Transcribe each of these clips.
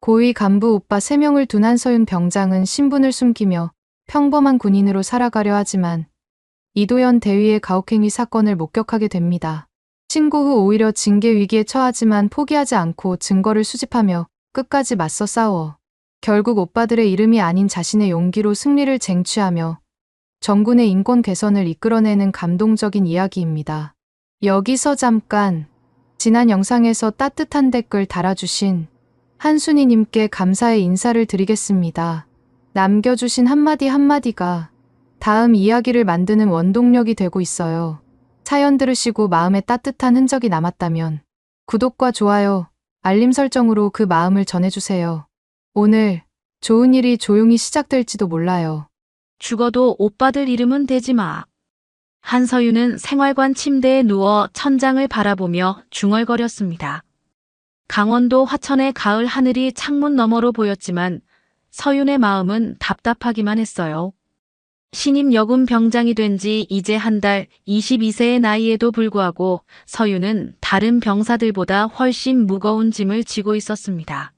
고위 간부 오빠 3명을 둔 한서윤 병장은 신분을 숨기며 평범한 군인으로 살아가려 하지만 이도현 대위의 가혹행위 사건을 목격하게 됩니다. 신고 후 오히려 징계 위기에 처하지만 포기하지 않고 증거를 수집하며 끝까지 맞서 싸워 결국 오빠들의 이름이 아닌 자신의 용기로 승리를 쟁취하며 정군의 인권 개선을 이끌어내는 감동적인 이야기입니다. 여기서 잠깐 지난 영상에서 따뜻한 댓글 달아주신 한순이님께 감사의 인사를 드리겠습니다. 남겨주신 한마디 한마디가 다음 이야기를 만드는 원동력이 되고 있어요. 사연 들으시고 마음에 따뜻한 흔적이 남았다면 구독과 좋아요, 알림 설정으로 그 마음을 전해주세요. 오늘 좋은 일이 조용히 시작될지도 몰라요. 죽어도 오빠들 이름은 대지 마. 한서윤은 생활관 침대에 누워 천장을 바라보며 중얼거렸습니다. 강원도 화천의 가을 하늘이 창문 너머로 보였지만 서윤의 마음은 답답하기만 했어요. 신임 여군 병장이 된 지 이제 한 달, 22세의 나이에도 불구하고 서윤은 다른 병사들보다 훨씬 무거운 짐을 지고 있었습니다.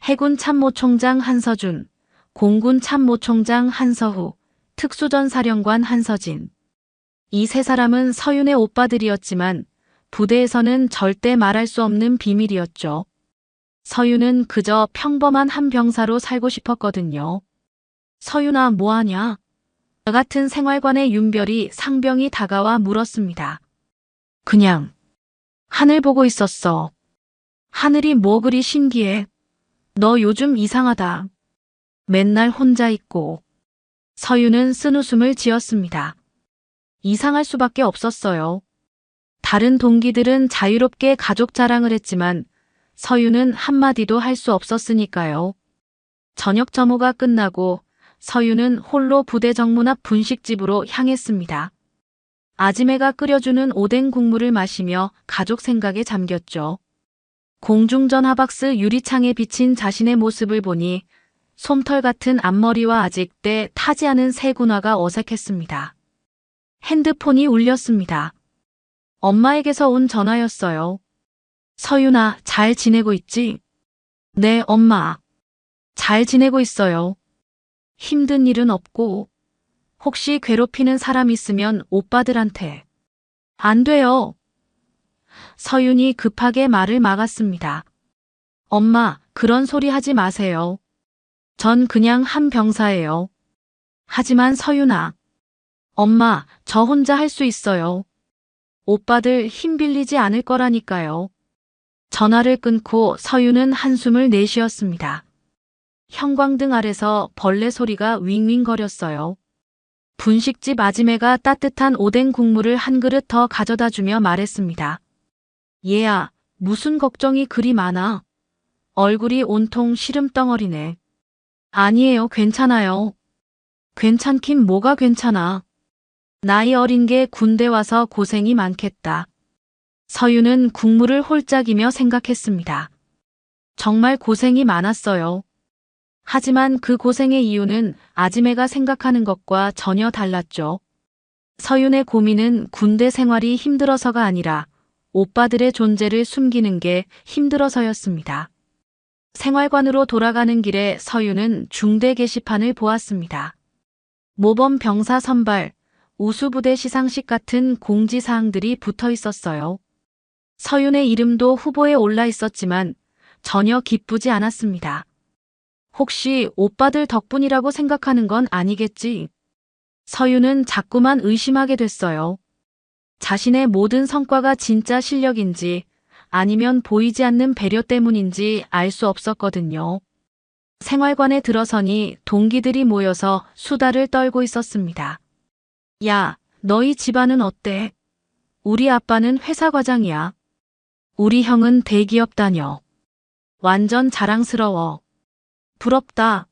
해군 참모총장 한서준, 공군 참모총장 한서후, 특수전사령관 한서진. 이 세 사람은 서윤의 오빠들이었지만 부대에서는 절대 말할 수 없는 비밀이었죠. 서윤은 그저 평범한 한 병사로 살고 싶었거든요. 서윤아, 뭐하냐? 너 같은 생활관의 윤별이 상병이 다가와 물었습니다. 그냥 하늘 보고 있었어. 하늘이 뭐 그리 신기해? 너 요즘 이상하다. 맨날 혼자 있고. 서윤은 쓴웃음을 지었습니다. 이상할 수밖에 없었어요. 다른 동기들은 자유롭게 가족 자랑을 했지만 서윤은 한마디도 할 수 없었으니까요. 저녁 점호가 끝나고 서윤은 홀로 부대 정문 앞 분식집으로 향했습니다. 아지매가 끓여주는 오뎅 국물을 마시며 가족 생각에 잠겼죠. 공중전화 박스 유리창에 비친 자신의 모습을 보니 솜털 같은 앞머리와 아직 때 타지 않은 새군화가 어색했습니다. 핸드폰이 울렸습니다. 엄마에게서 온 전화였어요. 서윤아, 잘 지내고 있지? 네, 엄마. 잘 지내고 있어요. 힘든 일은 없고 혹시 괴롭히는 사람 있으면 오빠들한테. 안 돼요. 서윤이 급하게 말을 막았습니다. 엄마, 그런 소리 하지 마세요. 전 그냥 한 병사예요. 하지만 서윤아. 엄마, 저 혼자 할 수 있어요. 오빠들 힘 빌리지 않을 거라니까요. 전화를 끊고 서윤은 한숨을 내쉬었습니다. 형광등 아래서 벌레 소리가 윙윙거렸어요. 분식집 아지매가 따뜻한 오뎅 국물을 한 그릇 더 가져다 주며 말했습니다. 얘야, 무슨 걱정이 그리 많아? 얼굴이 온통 시름덩어리네. 아니에요, 괜찮아요. 괜찮긴 뭐가 괜찮아. 나이 어린 게 군대 와서 고생이 많겠다. 서윤은 국물을 홀짝이며 생각했습니다. 정말 고생이 많았어요. 하지만 그 고생의 이유는 아지매가 생각하는 것과 전혀 달랐죠. 서윤의 고민은 군대 생활이 힘들어서가 아니라 오빠들의 존재를 숨기는 게 힘들어서였습니다. 생활관으로 돌아가는 길에 서윤은 중대 게시판을 보았습니다. 모범 병사 선발, 우수부대 시상식 같은 공지사항들이 붙어 있었어요. 서윤의 이름도 후보에 올라 있었지만 전혀 기쁘지 않았습니다. 혹시 오빠들 덕분이라고 생각하는 건 아니겠지? 서윤은 자꾸만 의심하게 됐어요. 자신의 모든 성과가 진짜 실력인지 아니면 보이지 않는 배려 때문인지 알 수 없었거든요. 생활관에 들어서니 동기들이 모여서 수다를 떨고 있었습니다. 야, 너희 집안은 어때? 우리 아빠는 회사 과장이야. 우리 형은 대기업 다녀. 완전 자랑스러워. 부럽다.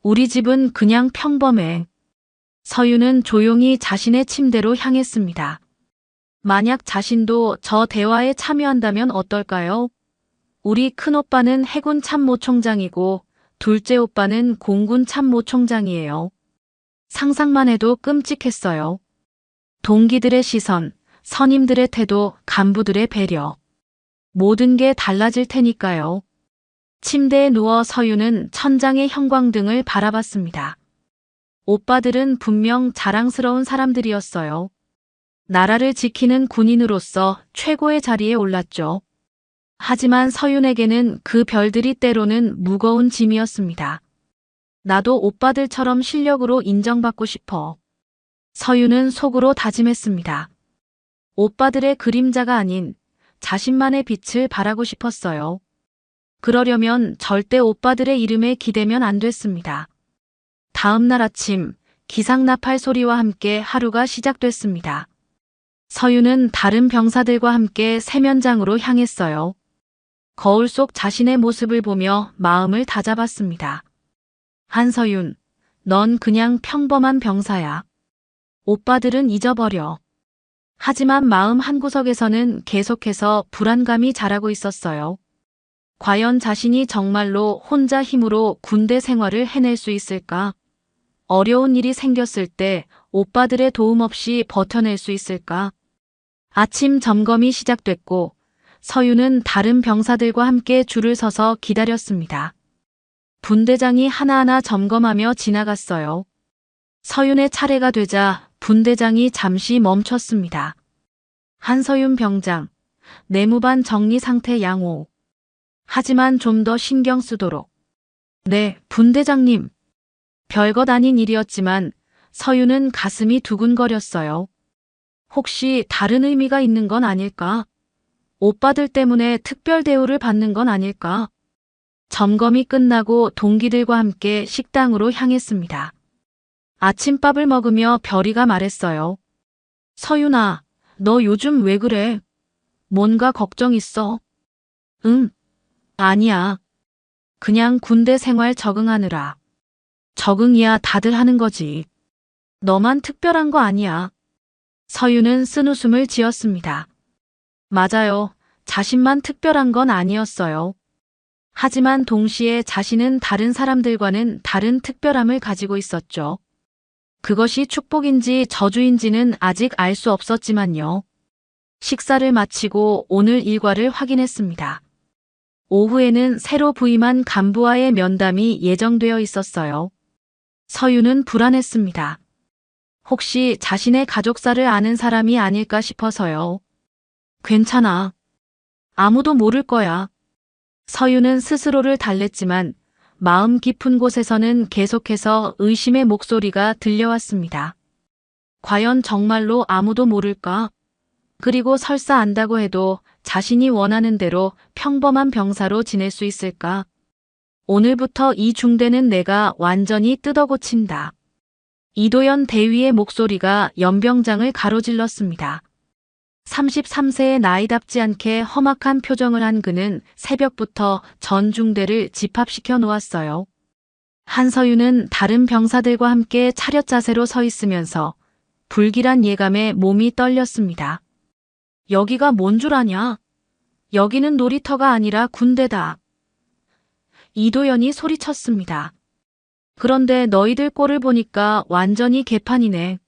우리 집은 그냥 평범해. 서윤은 조용히 자신의 침대로 향했습니다. 만약 자신도 저 대화에 참여한다면 어떨까요? 우리 큰오빠는 해군 참모총장이고 둘째 오빠는 공군 참모총장이에요. 상상만 해도 끔찍했어요. 동기들의 시선, 선임들의 태도, 간부들의 배려. 모든 게 달라질 테니까요. 침대에 누워 서윤은 천장의 형광등을 바라봤습니다. 오빠들은 분명 자랑스러운 사람들이었어요. 나라를 지키는 군인으로서 최고의 자리에 올랐죠. 하지만 서윤에게는 그 별들이 때로는 무거운 짐이었습니다. 나도 오빠들처럼 실력으로 인정받고 싶어. 서윤은 속으로 다짐했습니다. 오빠들의 그림자가 아닌 자신만의 빛을 발하고 싶었어요. 그러려면 절대 오빠들의 이름에 기대면 안 됐습니다. 다음 날 아침 기상나팔 소리와 함께 하루가 시작됐습니다. 서윤은 다른 병사들과 함께 세면장으로 향했어요. 거울 속 자신의 모습을 보며 마음을 다잡았습니다. 한서윤, 넌 그냥 평범한 병사야. 오빠들은 잊어버려. 하지만 마음 한구석에서는 계속해서 불안감이 자라고 있었어요. 과연 자신이 정말로 혼자 힘으로 군대 생활을 해낼 수 있을까? 어려운 일이 생겼을 때 오빠들의 도움 없이 버텨낼 수 있을까? 아침 점검이 시작됐고 서윤은 다른 병사들과 함께 줄을 서서 기다렸습니다. 분대장이 하나하나 점검하며 지나갔어요. 서윤의 차례가 되자 분대장이 잠시 멈췄습니다. 한서윤 병장, 내무반 정리 상태 양호. 하지만 좀 더 신경 쓰도록. 네, 분대장님. 별것 아닌 일이었지만 서윤은 가슴이 두근거렸어요. 혹시 다른 의미가 있는 건 아닐까? 오빠들 때문에 특별 대우를 받는 건 아닐까? 점검이 끝나고 동기들과 함께 식당으로 향했습니다. 아침밥을 먹으며 별이가 말했어요. 서윤아, 너 요즘 왜 그래? 뭔가 걱정 있어? 응, 아니야. 그냥 군대 생활 적응하느라. 적응이야 다들 하는 거지. 너만 특별한 거 아니야. 서윤은 쓴웃음을 지었습니다. 맞아요. 자신만 특별한 건 아니었어요. 하지만 동시에 자신은 다른 사람들과는 다른 특별함을 가지고 있었죠. 그것이 축복인지 저주인지는 아직 알 수 없었지만요. 식사를 마치고 오늘 일과를 확인했습니다. 오후에는 새로 부임한 간부와의 면담이 예정되어 있었어요. 서윤은 불안했습니다. 혹시 자신의 가족사를 아는 사람이 아닐까 싶어서요. 괜찮아. 아무도 모를 거야. 서윤은 스스로를 달랬지만 마음 깊은 곳에서는 계속해서 의심의 목소리가 들려왔습니다. 과연 정말로 아무도 모를까? 그리고 설사 안다고 해도 자신이 원하는 대로 평범한 병사로 지낼 수 있을까? 오늘부터 이 중대는 내가 완전히 뜯어고친다. 이도연 대위의 목소리가 연병장을 가로질렀습니다. 33세의 나이답지 않게 험악한 표정을 한 그는 새벽부터 전 중대를 집합시켜 놓았어요. 한서윤은 다른 병사들과 함께 차렷 자세로 서 있으면서 불길한 예감에 몸이 떨렸습니다. 여기가 뭔 줄 아냐? 여기는 놀이터가 아니라 군대다. 이도연이 소리쳤습니다. 그런데 너희들 꼴을 보니까 완전히 개판이네.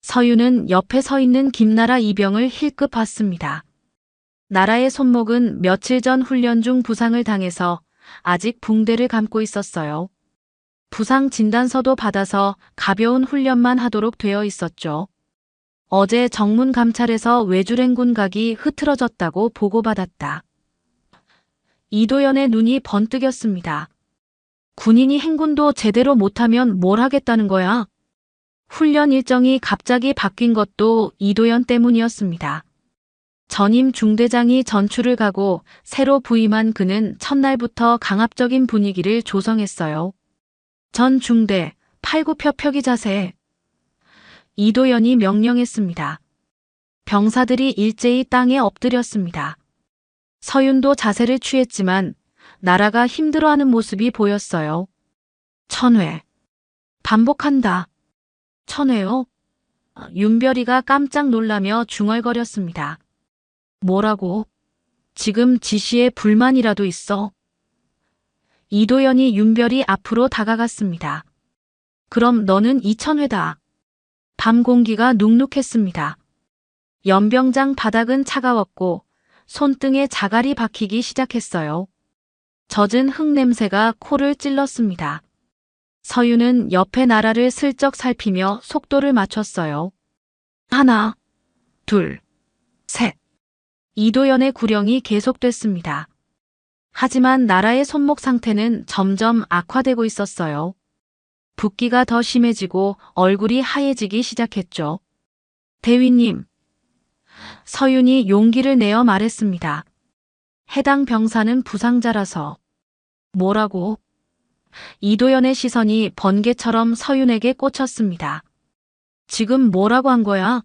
서윤은 옆에 서 있는 김나라 이병을 힐끗 봤습니다. 나라의 손목은 며칠 전 훈련 중 부상을 당해서 아직 붕대를 감고 있었어요. 부상 진단서도 받아서 가벼운 훈련만 하도록 되어 있었죠. 어제 정문 감찰에서 외주랭군 각이 흐트러졌다고 보고받았다. 이도연의 눈이 번뜩였습니다. 군인이 행군도 제대로 못하면 뭘 하겠다는 거야? 훈련 일정이 갑자기 바뀐 것도 이도연 때문이었습니다. 전임 중대장이 전출을 가고 새로 부임한 그는 첫날부터 강압적인 분위기를 조성했어요. 전 중대, 팔굽혀펴기 자세. 이도연이 명령했습니다. 병사들이 일제히 땅에 엎드렸습니다. 서윤도 자세를 취했지만 나라가 힘들어하는 모습이 보였어요. 1000회. 반복한다. 1000회요? 윤별이가 깜짝 놀라며 중얼거렸습니다. 뭐라고? 지금 지시에 불만이라도 있어? 이도연이 윤별이 앞으로 다가갔습니다. 그럼 너는 2000회다. 밤 공기가 눅눅했습니다. 연병장 바닥은 차가웠고 손등에 자갈이 박히기 시작했어요. 젖은 흙 냄새가 코를 찔렀습니다. 서윤은 옆에 나라를 슬쩍 살피며 속도를 맞췄어요. 하나, 둘, 셋. 이도연의 구령이 계속됐습니다. 하지만 나라의 손목 상태는 점점 악화되고 있었어요. 붓기가 더 심해지고 얼굴이 하얘지기 시작했죠. 대위님. 서윤이 용기를 내어 말했습니다. 해당 병사는 부상자라서. 뭐라고? 이도연의 시선이 번개처럼 서윤에게 꽂혔습니다. 지금 뭐라고 한 거야?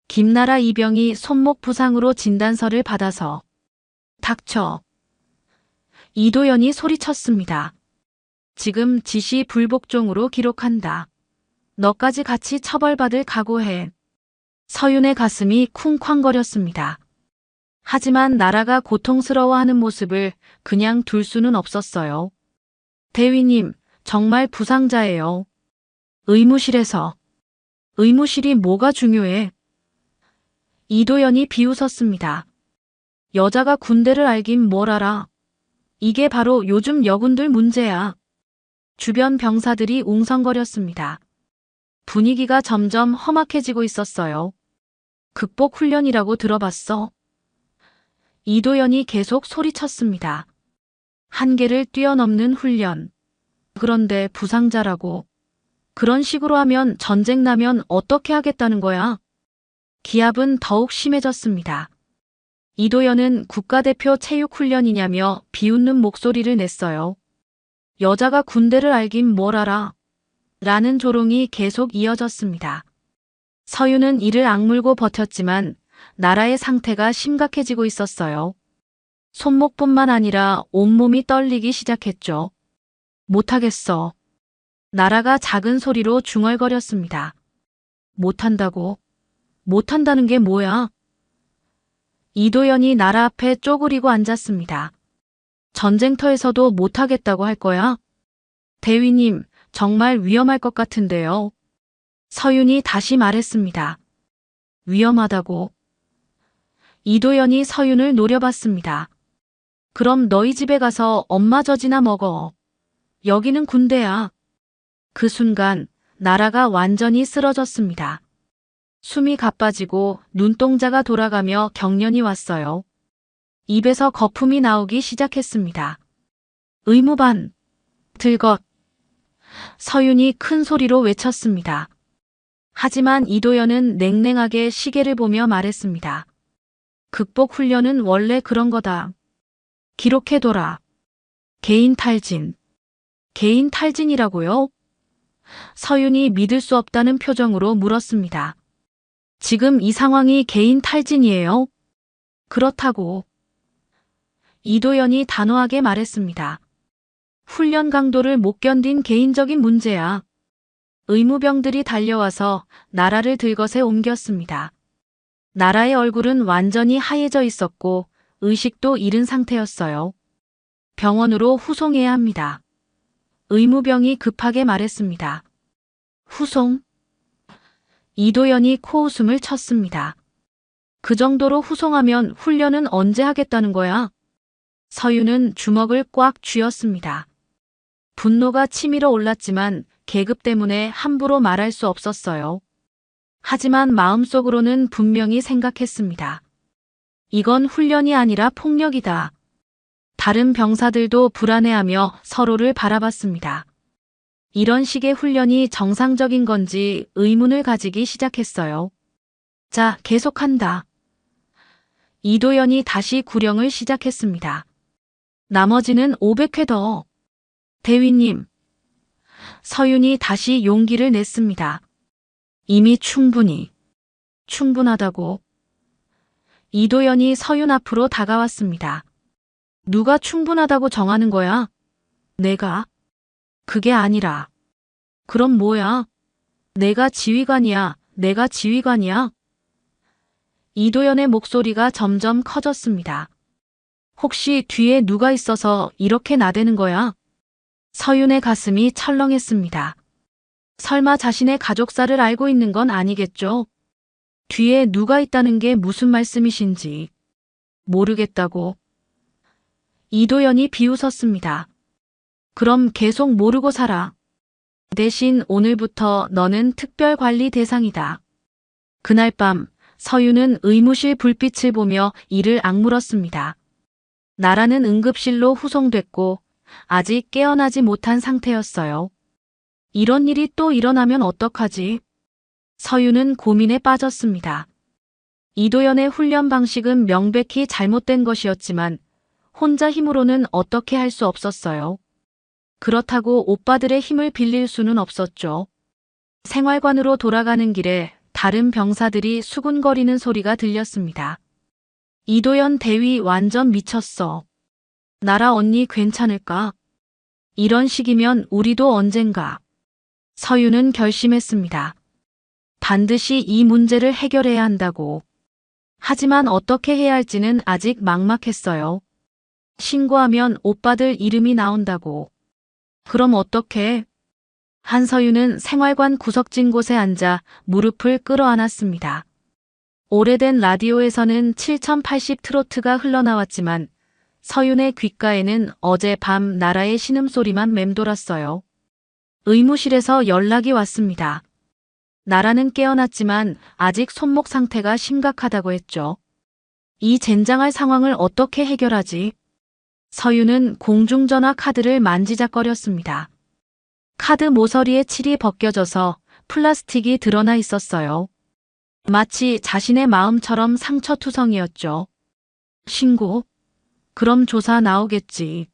김나라 이병이 손목 부상으로 진단서를 받아서. 닥쳐. 이도연이 소리쳤습니다. 지금 지시 불복종으로 기록한다. 너까지 같이 처벌받을 각오해. 서윤의 가슴이 쿵쾅거렸습니다. 하지만 나라가 고통스러워하는 모습을 그냥 둘 수는 없었어요. 대위님, 정말 부상자예요. 의무실에서. 의무실이 뭐가 중요해? 이도연이 비웃었습니다. 여자가 군대를 알긴 뭘 알아. 이게 바로 요즘 여군들 문제야. 주변 병사들이 웅성거렸습니다. 분위기가 점점 험악해지고 있었어요. 극복 훈련이라고 들어봤어? 이도연이 계속 소리쳤습니다. 한계를 뛰어넘는 훈련. 그런데 부상자라고. 그런 식으로 하면 전쟁 나면 어떻게 하겠다는 거야? 기합은 더욱 심해졌습니다. 이도연은 국가대표 체육훈련이냐며 비웃는 목소리를 냈어요. 여자가 군대를 알긴 뭘 알아. 라는 조롱이 계속 이어졌습니다. 서윤은 이를 악물고 버텼지만 나라의 상태가 심각해지고 있었어요. 손목뿐만 아니라 온몸이 떨리기 시작했죠. 못하겠어. 나라가 작은 소리로 중얼거렸습니다. 못한다고? 못한다는 게 뭐야? 이도연이 나라 앞에 쪼그리고 앉았습니다. 전쟁터에서도 못하겠다고 할 거야? 대위님, 정말 위험할 것 같은데요. 서윤이 다시 말했습니다. 위험하다고. 이도연이 서윤을 노려봤습니다. 그럼 너희 집에 가서 엄마 젖이나 먹어. 여기는 군대야. 그 순간 나라가 완전히 쓰러졌습니다. 숨이 가빠지고 눈동자가 돌아가며 경련이 왔어요. 입에서 거품이 나오기 시작했습니다. 의무반, 들것. 서윤이 큰 소리로 외쳤습니다. 하지만 이도연은 냉랭하게 시계를 보며 말했습니다. 극복 훈련은 원래 그런 거다. 기록해둬라. 개인 탈진. 개인 탈진이라고요? 서윤이 믿을 수 없다는 표정으로 물었습니다. 지금 이 상황이 개인 탈진이에요? 그렇다고. 이도연이 단호하게 말했습니다. 훈련 강도를 못 견딘 개인적인 문제야. 의무병들이 달려와서 나라를 들것에 옮겼습니다. 나라의 얼굴은 완전히 하얘져 있었고 의식도 잃은 상태였어요. 병원으로 후송해야 합니다. 의무병이 급하게 말했습니다. 후송? 이도연이 코웃음을 쳤습니다. 그 정도로 후송하면 훈련은 언제 하겠다는 거야? 서윤은 주먹을 꽉 쥐었습니다. 분노가 치밀어 올랐지만 계급 때문에 함부로 말할 수 없었어요. 하지만 마음속으로는 분명히 생각했습니다. 이건 훈련이 아니라 폭력이다. 다른 병사들도 불안해하며 서로를 바라봤습니다. 이런 식의 훈련이 정상적인 건지 의문을 가지기 시작했어요. 자, 계속한다. 이도연이 다시 구령을 시작했습니다. 나머지는 500회 더. 대위님. 서윤이 다시 용기를 냈습니다. 이미 충분하다고. 이도연이 서윤 앞으로 다가왔습니다. 누가 충분하다고 정하는 거야? 내가? 그게 아니라. 그럼 뭐야? 내가 지휘관이야. 내가 지휘관이야. 이도연의 목소리가 점점 커졌습니다. 혹시 뒤에 누가 있어서 이렇게 나대는 거야? 서윤의 가슴이 철렁했습니다. 설마 자신의 가족사를 알고 있는 건 아니겠죠? 뒤에 누가 있다는 게 무슨 말씀이신지. 모르겠다고. 이도연이 비웃었습니다. 그럼 계속 모르고 살아. 대신 오늘부터 너는 특별관리 대상이다. 그날 밤 서유는 의무실 불빛을 보며 이를 악물었습니다. 나라는 응급실로 후송됐고 아직 깨어나지 못한 상태였어요. 이런 일이 또 일어나면 어떡하지? 서유는 고민에 빠졌습니다. 이도연의 훈련 방식은 명백히 잘못된 것이었지만 혼자 힘으로는 어떻게 할 수 없었어요. 그렇다고 오빠들의 힘을 빌릴 수는 없었죠. 생활관으로 돌아가는 길에 다른 병사들이 수군거리는 소리가 들렸습니다. 이도연 대위 완전 미쳤어. 나라 언니 괜찮을까? 이런 식이면 우리도 언젠가. 서유는 결심했습니다. 반드시 이 문제를 해결해야 한다고. 하지만 어떻게 해야 할지는 아직 막막했어요. 신고하면 오빠들 이름이 나온다고. 그럼 어떡해? 한서유는 생활관 구석진 곳에 앉아 무릎을 끌어안았습니다. 오래된 라디오에서는 7080 트로트가 흘러나왔지만 서윤의 귓가에는 어젯밤 나라의 신음소리만 맴돌았어요. 의무실에서 연락이 왔습니다. 나라는 깨어났지만 아직 손목 상태가 심각하다고 했죠. 이 젠장할 상황을 어떻게 해결하지? 서윤은 공중전화 카드를 만지작거렸습니다. 카드 모서리에 칠이 벗겨져서 플라스틱이 드러나 있었어요. 마치 자신의 마음처럼 상처투성이었죠. 신고? 그럼 조사 나오겠지.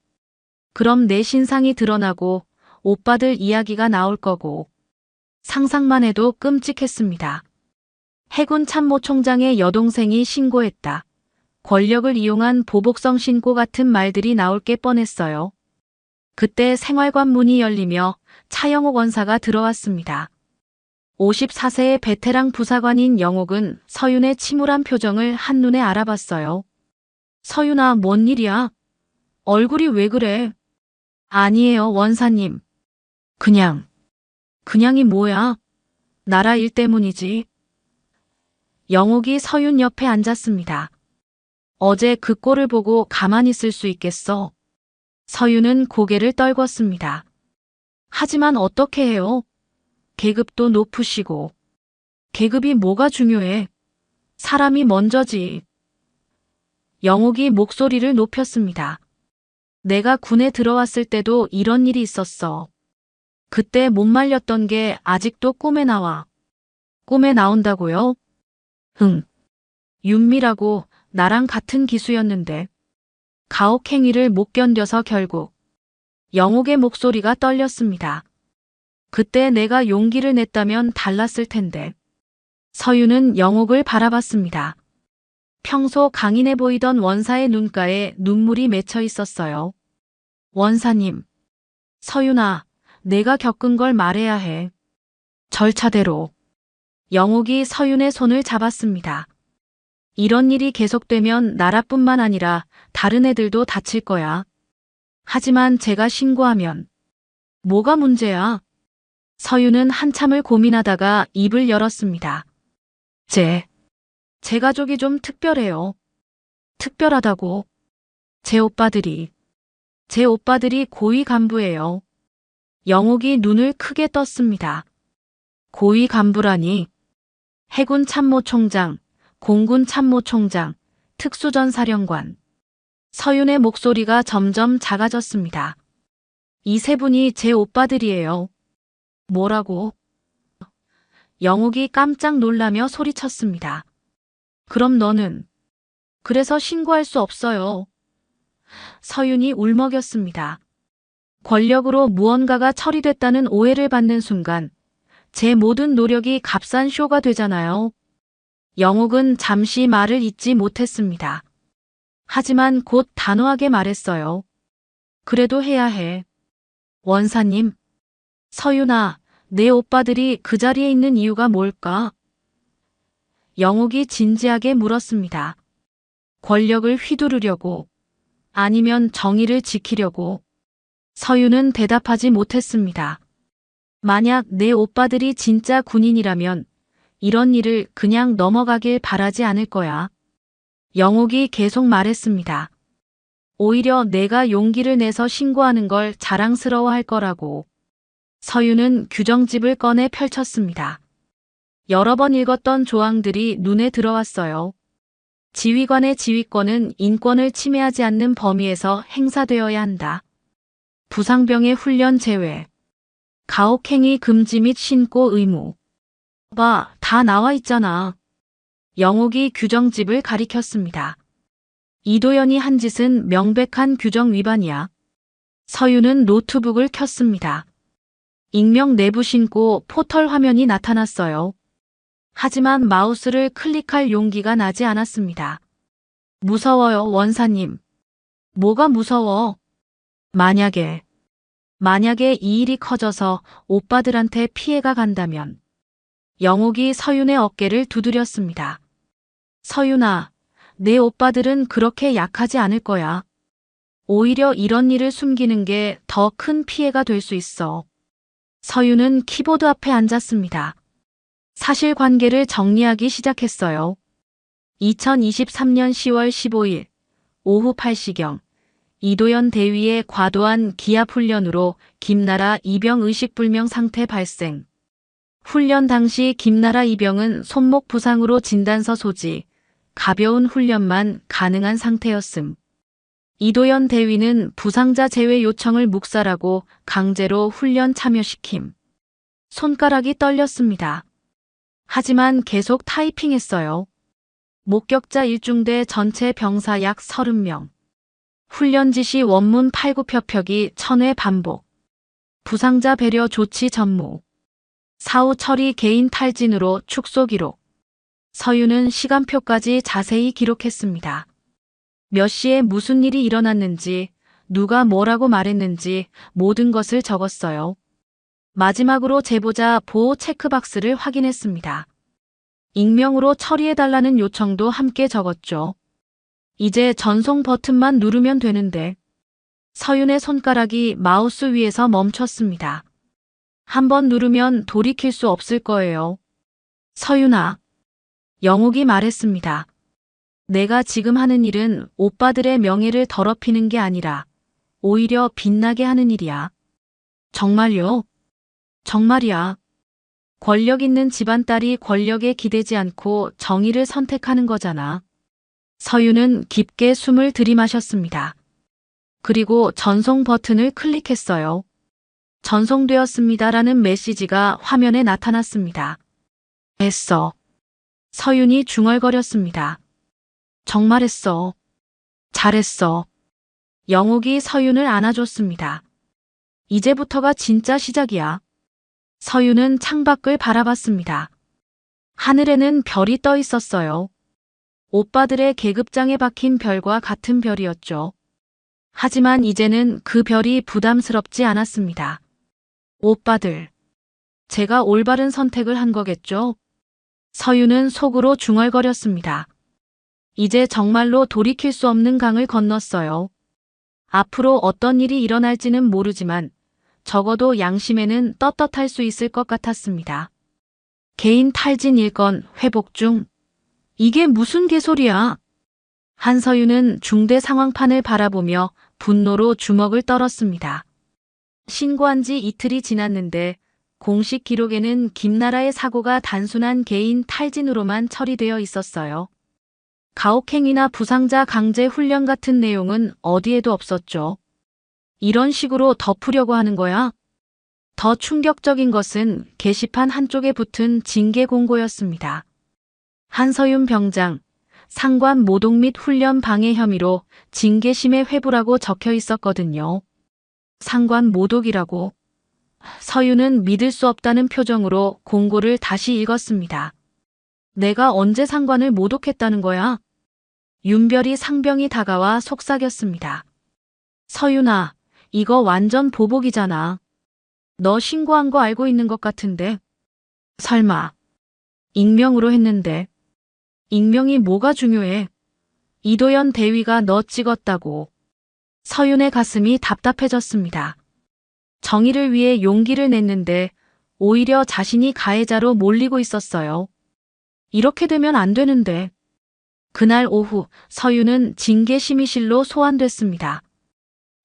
그럼 내 신상이 드러나고 오빠들 이야기가 나올 거고. 상상만 해도 끔찍했습니다. 해군 참모총장의 여동생이 신고했다. 권력을 이용한 보복성 신고 같은 말들이 나올 게 뻔했어요. 그때 생활관 문이 열리며 차영옥 원사가 들어왔습니다. 54세의 베테랑 부사관인 영옥은 서윤의 침울한 표정을 한눈에 알아봤어요. 서윤아, 뭔 일이야? 얼굴이 왜 그래? 아니에요, 원사님. 그냥이 뭐야? 나라 일 때문이지. 영옥이 서윤 옆에 앉았습니다. 어제 그 꼴을 보고 가만히 있을 수 있겠어? 서윤은 고개를 떨궜습니다. 하지만 어떻게 해요? 계급도 높으시고. 계급이 뭐가 중요해? 사람이 먼저지. 영옥이 목소리를 높였습니다. 내가 군에 들어왔을 때도 이런 일이 있었어. 그때 못 말렸던 게 아직도 꿈에 나와. 꿈에 나온다고요? 윤미라고 나랑 같은 기수였는데. 가혹행위를 못 견뎌서 결국. 영옥의 목소리가 떨렸습니다. 그때 내가 용기를 냈다면 달랐을 텐데. 서윤은 영옥을 바라봤습니다. 평소 강인해 보이던 원사의 눈가에 눈물이 맺혀 있었어요. 원사님. 서윤아, 내가 겪은 걸 말해야 해. 절차대로. 영옥이 서윤의 손을 잡았습니다. 이런 일이 계속되면 나라뿐만 아니라 다른 애들도 다칠 거야. 하지만 제가 신고하면 뭐가 문제야? 서윤은 한참을 고민하다가 입을 열었습니다. 제 가족이 좀 특별해요. 특별하다고. 제 오빠들이 고위 간부예요. 영옥이 눈을 크게 떴습니다. 고위 간부라니. 해군 참모총장, 공군 참모총장, 특수전사령관. 서윤의 목소리가 점점 작아졌습니다. 이 세 분이 제 오빠들이에요. 뭐라고? 영옥이 깜짝 놀라며 소리쳤습니다. 그럼 너는? 그래서 신고할 수 없어요. 서윤이 울먹였습니다. 권력으로 무언가가 처리됐다는 오해를 받는 순간 제 모든 노력이 값싼 쇼가 되잖아요. 영옥은 잠시 말을 잇지 못했습니다. 하지만 곧 단호하게 말했어요. 그래도 해야 해. 원사님. 서윤아, 내 오빠들이 그 자리에 있는 이유가 뭘까? 영옥이 진지하게 물었습니다. 권력을 휘두르려고, 아니면 정의를 지키려고. 서윤은 대답하지 못했습니다. 만약 내 오빠들이 진짜 군인이라면 이런 일을 그냥 넘어가길 바라지 않을 거야. 영옥이 계속 말했습니다. 오히려 내가 용기를 내서 신고하는 걸 자랑스러워할 거라고. 서윤은 규정집을 꺼내 펼쳤습니다. 여러 번 읽었던 조항들이 눈에 들어왔어요. 지휘관의 지휘권은 인권을 침해하지 않는 범위에서 행사되어야 한다. 부상병의 훈련 제외. 가혹행위 금지 및 신고 의무. 다 나와 있잖아. 영옥이 규정집을 가리켰습니다. 이도연이 한 짓은 명백한 규정 위반이야. 서윤은 노트북을 켰습니다. 익명 내부 신고 포털 화면이 나타났어요. 하지만 마우스를 클릭할 용기가 나지 않았습니다. 무서워요, 원사님. 뭐가 무서워? 만약에 이 일이 커져서 오빠들한테 피해가 간다면. 영옥이 서윤의 어깨를 두드렸습니다. 서윤아, 내 오빠들은 그렇게 약하지 않을 거야. 오히려 이런 일을 숨기는 게 더 큰 피해가 될 수 있어. 서윤은 키보드 앞에 앉았습니다. 사실관계를 정리하기 시작했어요. 2023년 10월 15일 오후 8시경 이도연 대위의 과도한 기압 훈련으로 김나라 이병 의식불명 상태 발생. 훈련 당시 김나라 이병은 손목 부상으로 진단서 소지, 가벼운 훈련만 가능한 상태였음. 이도연 대위는 부상자 제외 요청을 묵살하고 강제로 훈련 참여시킴. 손가락이 떨렸습니다. 하지만 계속 타이핑했어요. 목격자 1중대 전체 병사 약 30명. 훈련 지시 원문 8구표표기 1000회 반복. 부상자 배려 조치 전무. 사후 처리 개인 탈진으로 축소 기록. 서윤은 시간표까지 자세히 기록했습니다. 몇 시에 무슨 일이 일어났는지, 누가 뭐라고 말했는지 모든 것을 적었어요. 마지막으로 제보자 보호 체크박스를 확인했습니다. 익명으로 처리해달라는 요청도 함께 적었죠. 이제 전송 버튼만 누르면 되는데. 서윤의 손가락이 마우스 위에서 멈췄습니다. 한번 누르면 돌이킬 수 없을 거예요. 서윤아. 영옥이 말했습니다. 내가 지금 하는 일은 오빠들의 명예를 더럽히는 게 아니라 오히려 빛나게 하는 일이야. 정말요? 정말이야. 권력 있는 집안딸이 권력에 기대지 않고 정의를 선택하는 거잖아. 서윤은 깊게 숨을 들이마셨습니다. 그리고 전송 버튼을 클릭했어요. 전송되었습니다라는 메시지가 화면에 나타났습니다. 했어. 서윤이 중얼거렸습니다. 정말 했어. 잘했어. 영옥이 서윤을 안아줬습니다. 이제부터가 진짜 시작이야. 서윤은 창밖을 바라봤습니다. 하늘에는 별이 떠 있었어요. 오빠들의 계급장에 박힌 별과 같은 별이었죠. 하지만 이제는 그 별이 부담스럽지 않았습니다. 오빠들, 제가 올바른 선택을 한 거겠죠? 서윤은 속으로 중얼거렸습니다. 이제 정말로 돌이킬 수 없는 강을 건넜어요. 앞으로 어떤 일이 일어날지는 모르지만 적어도 양심에는 떳떳할 수 있을 것 같았습니다. 개인 탈진 일건 회복 중. 이게 무슨 개소리야? 한서윤은 중대 상황판을 바라보며 분노로 주먹을 떨었습니다. 신고한 지 이틀이 지났는데 공식 기록에는 김나라의 사고가 단순한 개인 탈진으로만 처리되어 있었어요. 가혹행위나 부상자 강제 훈련 같은 내용은 어디에도 없었죠. 이런 식으로 덮으려고 하는 거야? 더 충격적인 것은 게시판 한쪽에 붙은 징계 공고였습니다. 한서윤 병장, 상관 모독 및 훈련 방해 혐의로 징계심의 회부라고 적혀 있었거든요. 상관 모독이라고. 서윤은 믿을 수 없다는 표정으로 공고를 다시 읽었습니다. 내가 언제 상관을 모독했다는 거야? 윤별이 상병이 다가와 속삭였습니다. 서윤아, 이거 완전 보복이잖아. 너 신고한 거 알고 있는 것 같은데. 설마. 익명으로 했는데. 익명이 뭐가 중요해? 이도연 대위가 너 찍었다고. 서윤의 가슴이 답답해졌습니다. 정의를 위해 용기를 냈는데 오히려 자신이 가해자로 몰리고 있었어요. 이렇게 되면 안 되는데. 그날 오후 서윤은 징계 심의실로 소환됐습니다.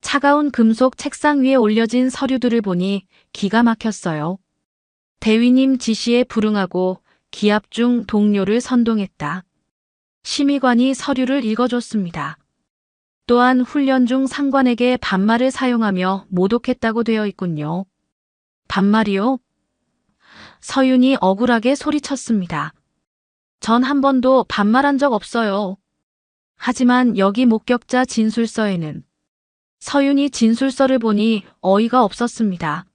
차가운 금속 책상 위에 올려진 서류들을 보니 기가 막혔어요. 대위님 지시에 불응하고 기합 중 동료를 선동했다. 심의관이 서류를 읽어줬습니다. 또한 훈련 중 상관에게 반말을 사용하며 모독했다고 되어 있군요. 반말이요? 서윤이 억울하게 소리쳤습니다. 전 한 번도 반말한 적 없어요. 하지만 여기 목격자 진술서에는 서윤이 진술서를 보니 어이가 없었습니다.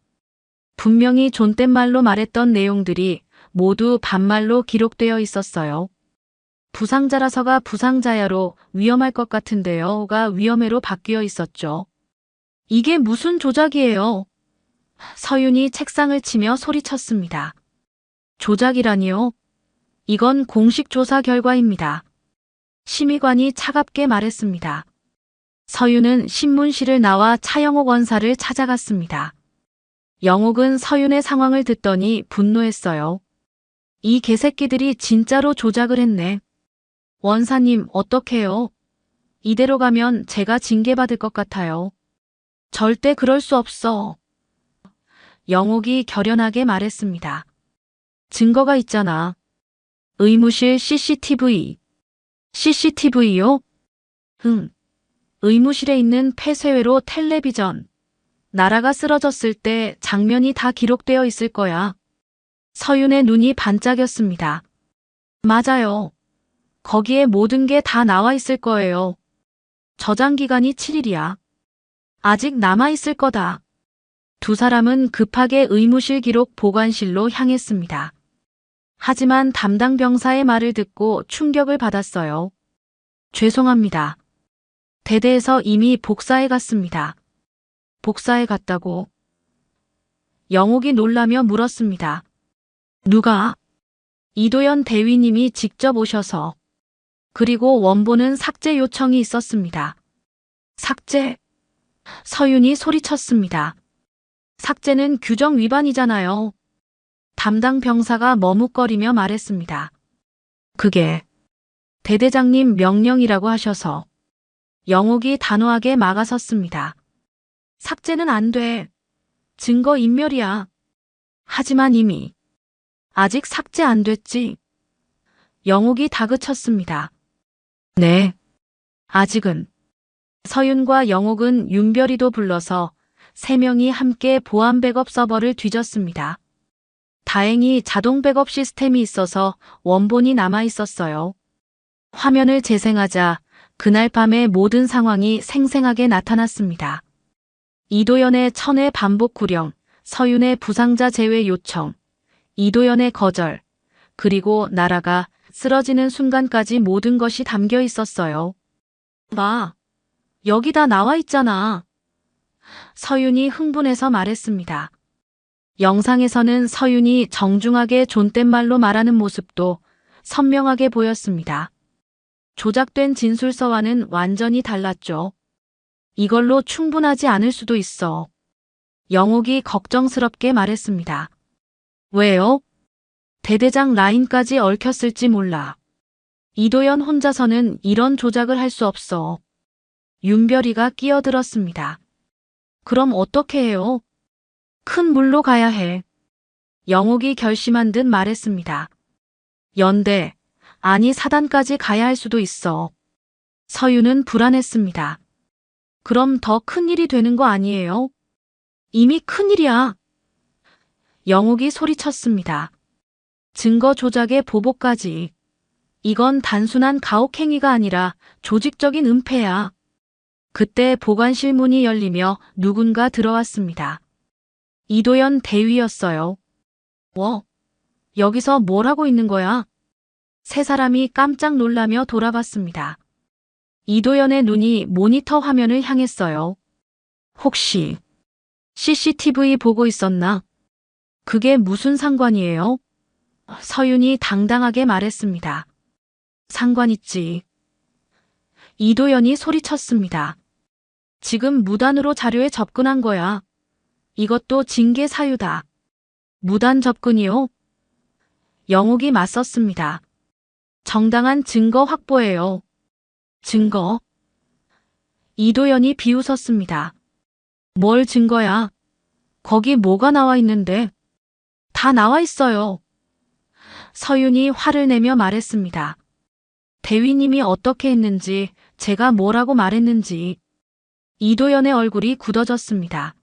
분명히 존댓말로 말했던 내용들이 모두 반말로 기록되어 있었어요. 부상자라서가 부상자야로 위험할 것 같은데요가 위험해로 바뀌어 있었죠. 이게 무슨 조작이에요? 서윤이 책상을 치며 소리쳤습니다. 조작이라니요? 이건 공식 조사 결과입니다. 심의관이 차갑게 말했습니다. 서윤은 신문실을 나와 차영옥 원사를 찾아갔습니다. 영옥은 서윤의 상황을 듣더니 분노했어요. 이 개새끼들이 진짜로 조작을 했네. 원사님, 어떡해요? 이대로 가면 제가 징계받을 것 같아요. 절대 그럴 수 없어. 영옥이 결연하게 말했습니다. 증거가 있잖아. 의무실 CCTV. CCTV요? 응. 의무실에 있는 폐쇄회로 텔레비전. 나라가 쓰러졌을 때 장면이 다 기록되어 있을 거야. 서윤의 눈이 반짝였습니다. 맞아요. 거기에 모든 게 다 나와 있을 거예요. 저장 기간이 7일이야. 아직 남아 있을 거다. 두 사람은 급하게 의무실 기록 보관실로 향했습니다. 하지만 담당 병사의 말을 듣고 충격을 받았어요. 죄송합니다. 대대에서 이미 복사해 갔습니다. 복사해 갔다고? 영옥이 놀라며 물었습니다. 누가? 이도연 대위님이 직접 오셔서. 그리고 원본은 삭제 요청이 있었습니다. 삭제? 서윤이 소리쳤습니다. 삭제는 규정 위반이잖아요. 담당 병사가 머뭇거리며 말했습니다. 그게 대대장님 명령이라고 하셔서. 영옥이 단호하게 막아섰습니다. 삭제는 안 돼. 증거 인멸이야. 하지만 이미 아직 삭제 안 됐지. 영옥이 다그쳤습니다. 네. 아직은. 서윤과 영옥은 윤별이도 불러서 세 명이 함께 보안 백업 서버를 뒤졌습니다. 다행히 자동 백업 시스템이 있어서 원본이 남아 있었어요. 화면을 재생하자 그날 밤의 모든 상황이 생생하게 나타났습니다. 이도연의 천회 반복 구령, 서윤의 부상자 제외 요청, 이도연의 거절, 그리고 나라가 쓰러지는 순간까지 모든 것이 담겨 있었어요. 봐, 여기 다 나와 있잖아. 서윤이 흥분해서 말했습니다. 영상에서는 서윤이 정중하게 존댓말로 말하는 모습도 선명하게 보였습니다. 조작된 진술서와는 완전히 달랐죠. 이걸로 충분하지 않을 수도 있어. 영옥이 걱정스럽게 말했습니다. 왜요? 대대장 라인까지 얽혔을지 몰라. 이도연 혼자서는 이런 조작을 할 수 없어. 윤별이가 끼어들었습니다. 그럼 어떻게 해요? 큰 물로 가야 해. 영옥이 결심한 듯 말했습니다. 연대, 아니 사단까지 가야 할 수도 있어. 서윤은 불안했습니다. 그럼 더 큰일이 되는 거 아니에요? 이미 큰일이야. 영옥이 소리쳤습니다. 증거 조작의 보복까지. 이건 단순한 가혹행위가 아니라 조직적인 은폐야. 그때 보관실 문이 열리며 누군가 들어왔습니다. 이도연 대위였어요. 여기서 뭘 하고 있는 거야? 세 사람이 깜짝 놀라며 돌아봤습니다. 이도연의 눈이 모니터 화면을 향했어요. 혹시 CCTV 보고 있었나? 그게 무슨 상관이에요? 서윤이 당당하게 말했습니다. 상관 있지. 이도연이 소리쳤습니다. 지금 무단으로 자료에 접근한 거야. 이것도 징계 사유다. 무단 접근이요? 영옥이 맞섰습니다. 정당한 증거 확보예요. 증거? 이도연이 비웃었습니다. 뭘 증거야? 거기 뭐가 나와 있는데? 다 나와 있어요. 서윤이 화를 내며 말했습니다. 대위님이 어떻게 했는지, 제가 뭐라고 말했는지. 이도연의 얼굴이 굳어졌습니다.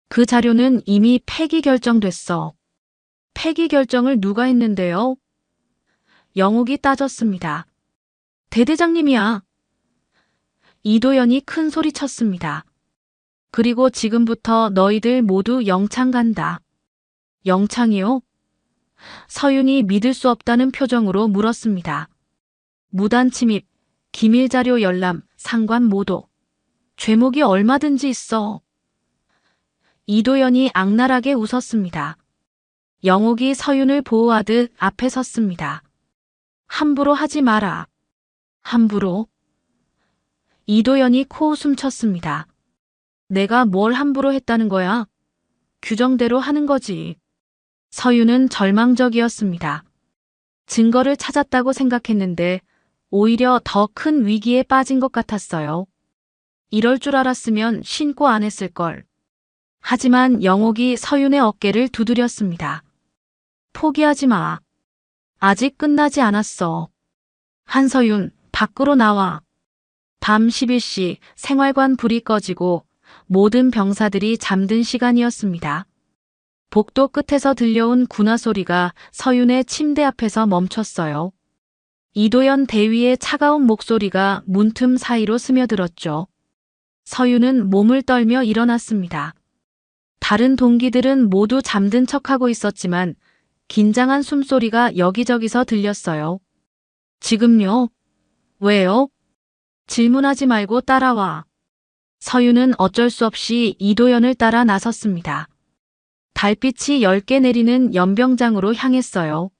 그 자료는 이미 폐기 결정됐어. 폐기 결정을 누가 했는데요? 영옥이 따졌습니다. 대대장님이야. 이도연이 큰 소리 쳤습니다. 그리고 지금부터 너희들 모두 영창 간다. 영창이요? 서윤이 믿을 수 없다는 표정으로 물었습니다. 무단 침입, 기밀 자료 열람, 상관 모독. 죄목이 얼마든지 있어. 이도연이 악랄하게 웃었습니다. 영옥이 서윤을 보호하듯 앞에 섰습니다. 함부로 하지 마라. 함부로? 이도연이 코웃음 쳤습니다. 내가 뭘 함부로 했다는 거야? 규정대로 하는 거지. 서윤은 절망적이었습니다. 증거를 찾았다고 생각했는데 오히려 더 큰 위기에 빠진 것 같았어요. 이럴 줄 알았으면 신고 안 했을걸. 하지만 영옥이 서윤의 어깨를 두드렸습니다. 포기하지 마. 아직 끝나지 않았어. 한서윤, 밖으로 나와. 밤 11시 생활관 불이 꺼지고 모든 병사들이 잠든 시간이었습니다. 복도 끝에서 들려온 군화 소리가 서윤의 침대 앞에서 멈췄어요. 이도연 대위의 차가운 목소리가 문틈 사이로 스며들었죠. 서윤은 몸을 떨며 일어났습니다. 다른 동기들은 모두 잠든 척하고 있었지만 긴장한 숨소리가 여기저기서 들렸어요. 지금요? 왜요? 질문하지 말고 따라와. 서윤은 어쩔 수 없이 이도연을 따라 나섰습니다. 달빛이 엷게 내리는 연병장으로 향했어요.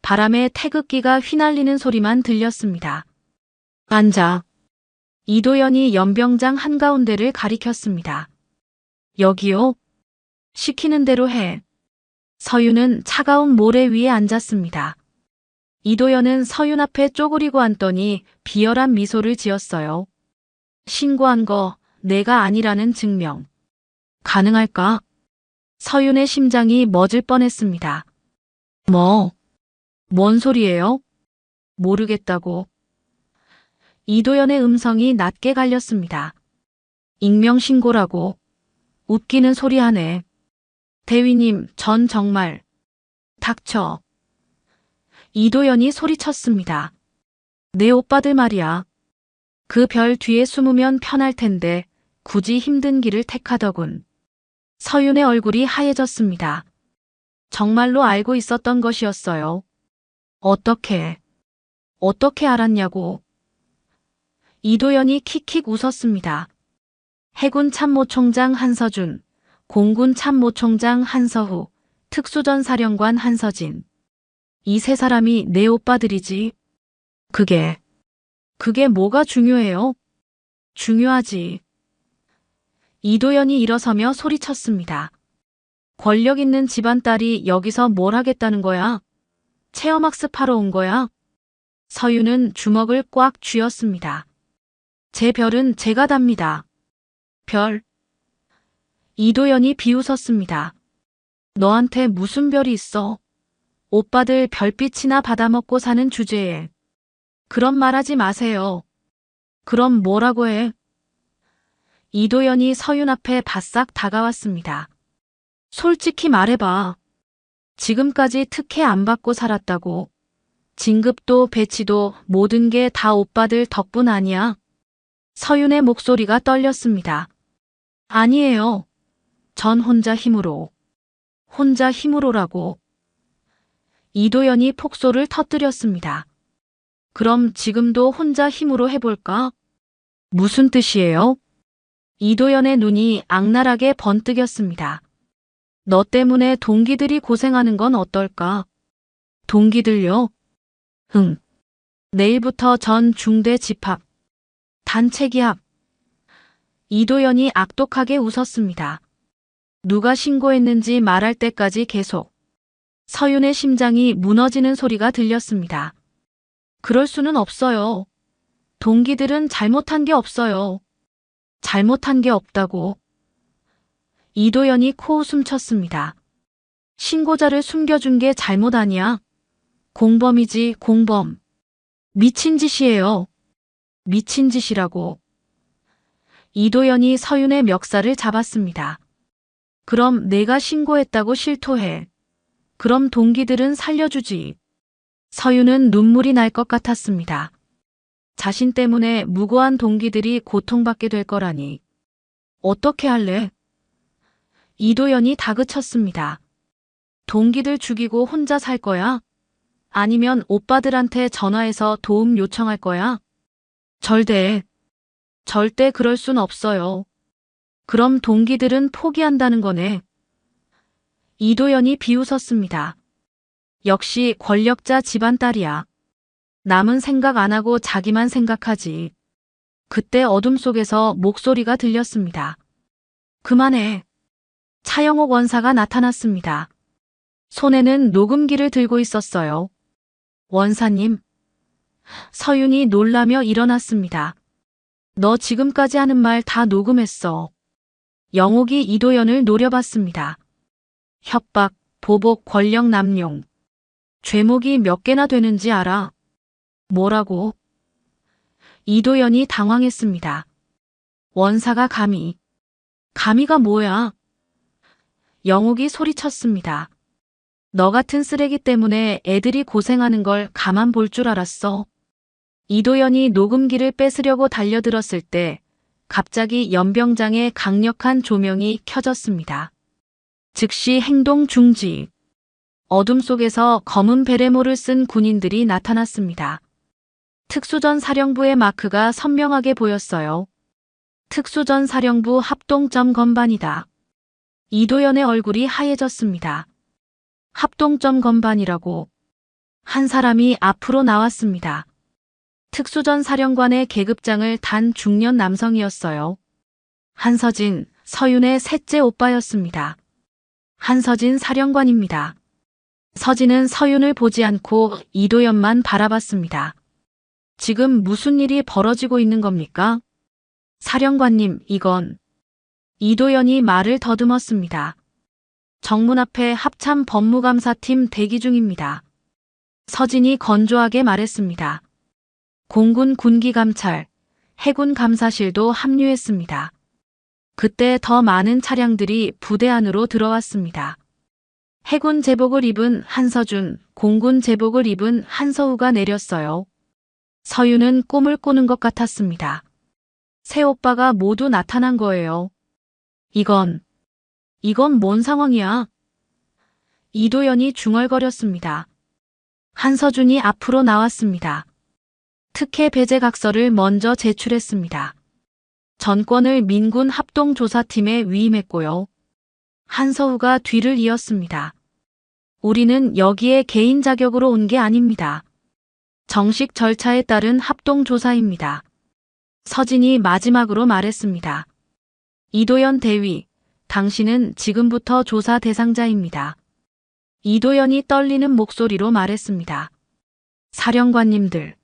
바람에 태극기가 휘날리는 소리만 들렸습니다. 앉아. 이도연이 연병장 한가운데를 가리켰습니다. 여기요? 시키는 대로 해. 서윤은 차가운 모래 위에 앉았습니다. 이도연은 서윤 앞에 쪼그리고 앉더니 비열한 미소를 지었어요. 신고한 거 내가 아니라는 증명. 가능할까? 서윤의 심장이 멎을 뻔했습니다. 뭔 소리예요? 모르겠다고. 이도연의 음성이 낮게 갈렸습니다. 익명신고라고. 웃기는 소리 하네. 대위님, 전 정말. 닥쳐. 이도연이 소리쳤습니다. 내 오빠들 말이야. 그 별 뒤에 숨으면 편할 텐데 굳이 힘든 길을 택하더군. 서윤의 얼굴이 하얘졌습니다. 정말로 알고 있었던 것이었어요. 어떻게 알았냐고. 이도연이 킥킥 웃었습니다. 해군 참모총장 한서준, 공군 참모총장 한서후, 특수전사령관 한서진. 이 세 사람이 내 오빠들이지. 그게 뭐가 중요해요? 중요하지. 이도연이 일어서며 소리쳤습니다. 권력 있는 집안 딸이 여기서 뭘 하겠다는 거야? 체험학습하러 온 거야? 서윤은 주먹을 꽉 쥐었습니다. 제 별은 제가 답니다. 별? 이도연이 비웃었습니다. 너한테 무슨 별이 있어? 오빠들 별빛이나 받아먹고 사는 주제에. 그런 말 하지 마세요. 그럼 뭐라고 해? 이도연이 서윤 앞에 바싹 다가왔습니다. 솔직히 말해봐. 지금까지 특혜 안 받고 살았다고. 진급도 배치도 모든 게 다 오빠들 덕분 아니야? 서윤의 목소리가 떨렸습니다. 아니에요. 전 혼자 힘으로. 혼자 힘으로라고. 이도연이 폭소를 터뜨렸습니다. 그럼 지금도 혼자 힘으로 해볼까? 무슨 뜻이에요? 이도연의 눈이 악랄하게 번뜩였습니다. 너 때문에 동기들이 고생하는 건 어떨까? 동기들요? 응. 내일부터 전 중대 집합. 단체 기합. 이도연이 악독하게 웃었습니다. 누가 신고했는지 말할 때까지 계속. 서윤의 심장이 무너지는 소리가 들렸습니다. 그럴 수는 없어요. 동기들은 잘못한 게 없어요. 잘못한 게 없다고. 이도연이 코웃음 쳤습니다. 신고자를 숨겨준 게 잘못 아니야. 공범이지, 공범. 미친 짓이에요. 미친 짓이라고. 이도연이 서윤의 멱살을 잡았습니다. 그럼 내가 신고했다고 실토해. 그럼 동기들은 살려주지. 서윤은 눈물이 날 것 같았습니다. 자신 때문에 무고한 동기들이 고통받게 될 거라니. 어떻게 할래? 이도연이 다그쳤습니다. 동기들 죽이고 혼자 살 거야? 아니면 오빠들한테 전화해서 도움 요청할 거야? 절대 그럴 순 없어요. 그럼 동기들은 포기한다는 거네. 이도연이 비웃었습니다. 역시 권력자 집안 딸이야. 남은 생각 안 하고 자기만 생각하지. 그때 어둠 속에서 목소리가 들렸습니다. 그만해. 차영옥 원사가 나타났습니다. 손에는 녹음기를 들고 있었어요. 원사님. 서윤이 놀라며 일어났습니다. 너 지금까지 하는 말 다 녹음했어. 영옥이 이도연을 노려봤습니다. 협박, 보복, 권력 남용. 죄목이 몇 개나 되는지 알아? 뭐라고? 이도연이 당황했습니다. 원사가 감히가 뭐야? 영옥이 소리쳤습니다. 너 같은 쓰레기 때문에 애들이 고생하는 걸 가만 볼 줄 알았어. 이도연이 녹음기를 뺏으려고 달려들었을 때 갑자기 연병장에 강력한 조명이 켜졌습니다. 즉시 행동 중지. 어둠 속에서 검은 베레모를 쓴 군인들이 나타났습니다. 특수전 사령부의 마크가 선명하게 보였어요. 특수전 사령부 합동점 건반이다. 이도연의 얼굴이 하얘졌습니다. 합동점 건반이라고. 한 사람이 앞으로 나왔습니다. 특수전 사령관의 계급장을 단 중년 남성이었어요. 한서진, 서윤의 셋째 오빠였습니다. 한서진 사령관입니다. 서진은 서윤을 보지 않고 이도연만 바라봤습니다. 지금 무슨 일이 벌어지고 있는 겁니까? 사령관님, 이건. 이도연이 말을 더듬었습니다. 정문 앞에 합참 법무감사팀 대기 중입니다. 서진이 건조하게 말했습니다. 공군 군기감찰, 해군 감사실도 합류했습니다. 그때 더 많은 차량들이 부대 안으로 들어왔습니다. 해군 제복을 입은 한서준, 공군 제복을 입은 한서우가 내렸어요. 서윤은 꿈을 꾸는 것 같았습니다. 새 오빠가 모두 나타난 거예요. 이건 뭔 상황이야? 이도연이 중얼거렸습니다. 한서준이 앞으로 나왔습니다. 특혜 배제 각서를 먼저 제출했습니다. 전권을 민군 합동조사팀에 위임했고요. 한서우가 뒤를 이었습니다. 우리는 여기에 개인 자격으로 온 게 아닙니다. 정식 절차에 따른 합동조사입니다. 서진이 마지막으로 말했습니다. 이도연 대위, 당신은 지금부터 조사 대상자입니다. 이도연이 떨리는 목소리로 말했습니다. 사령관님들,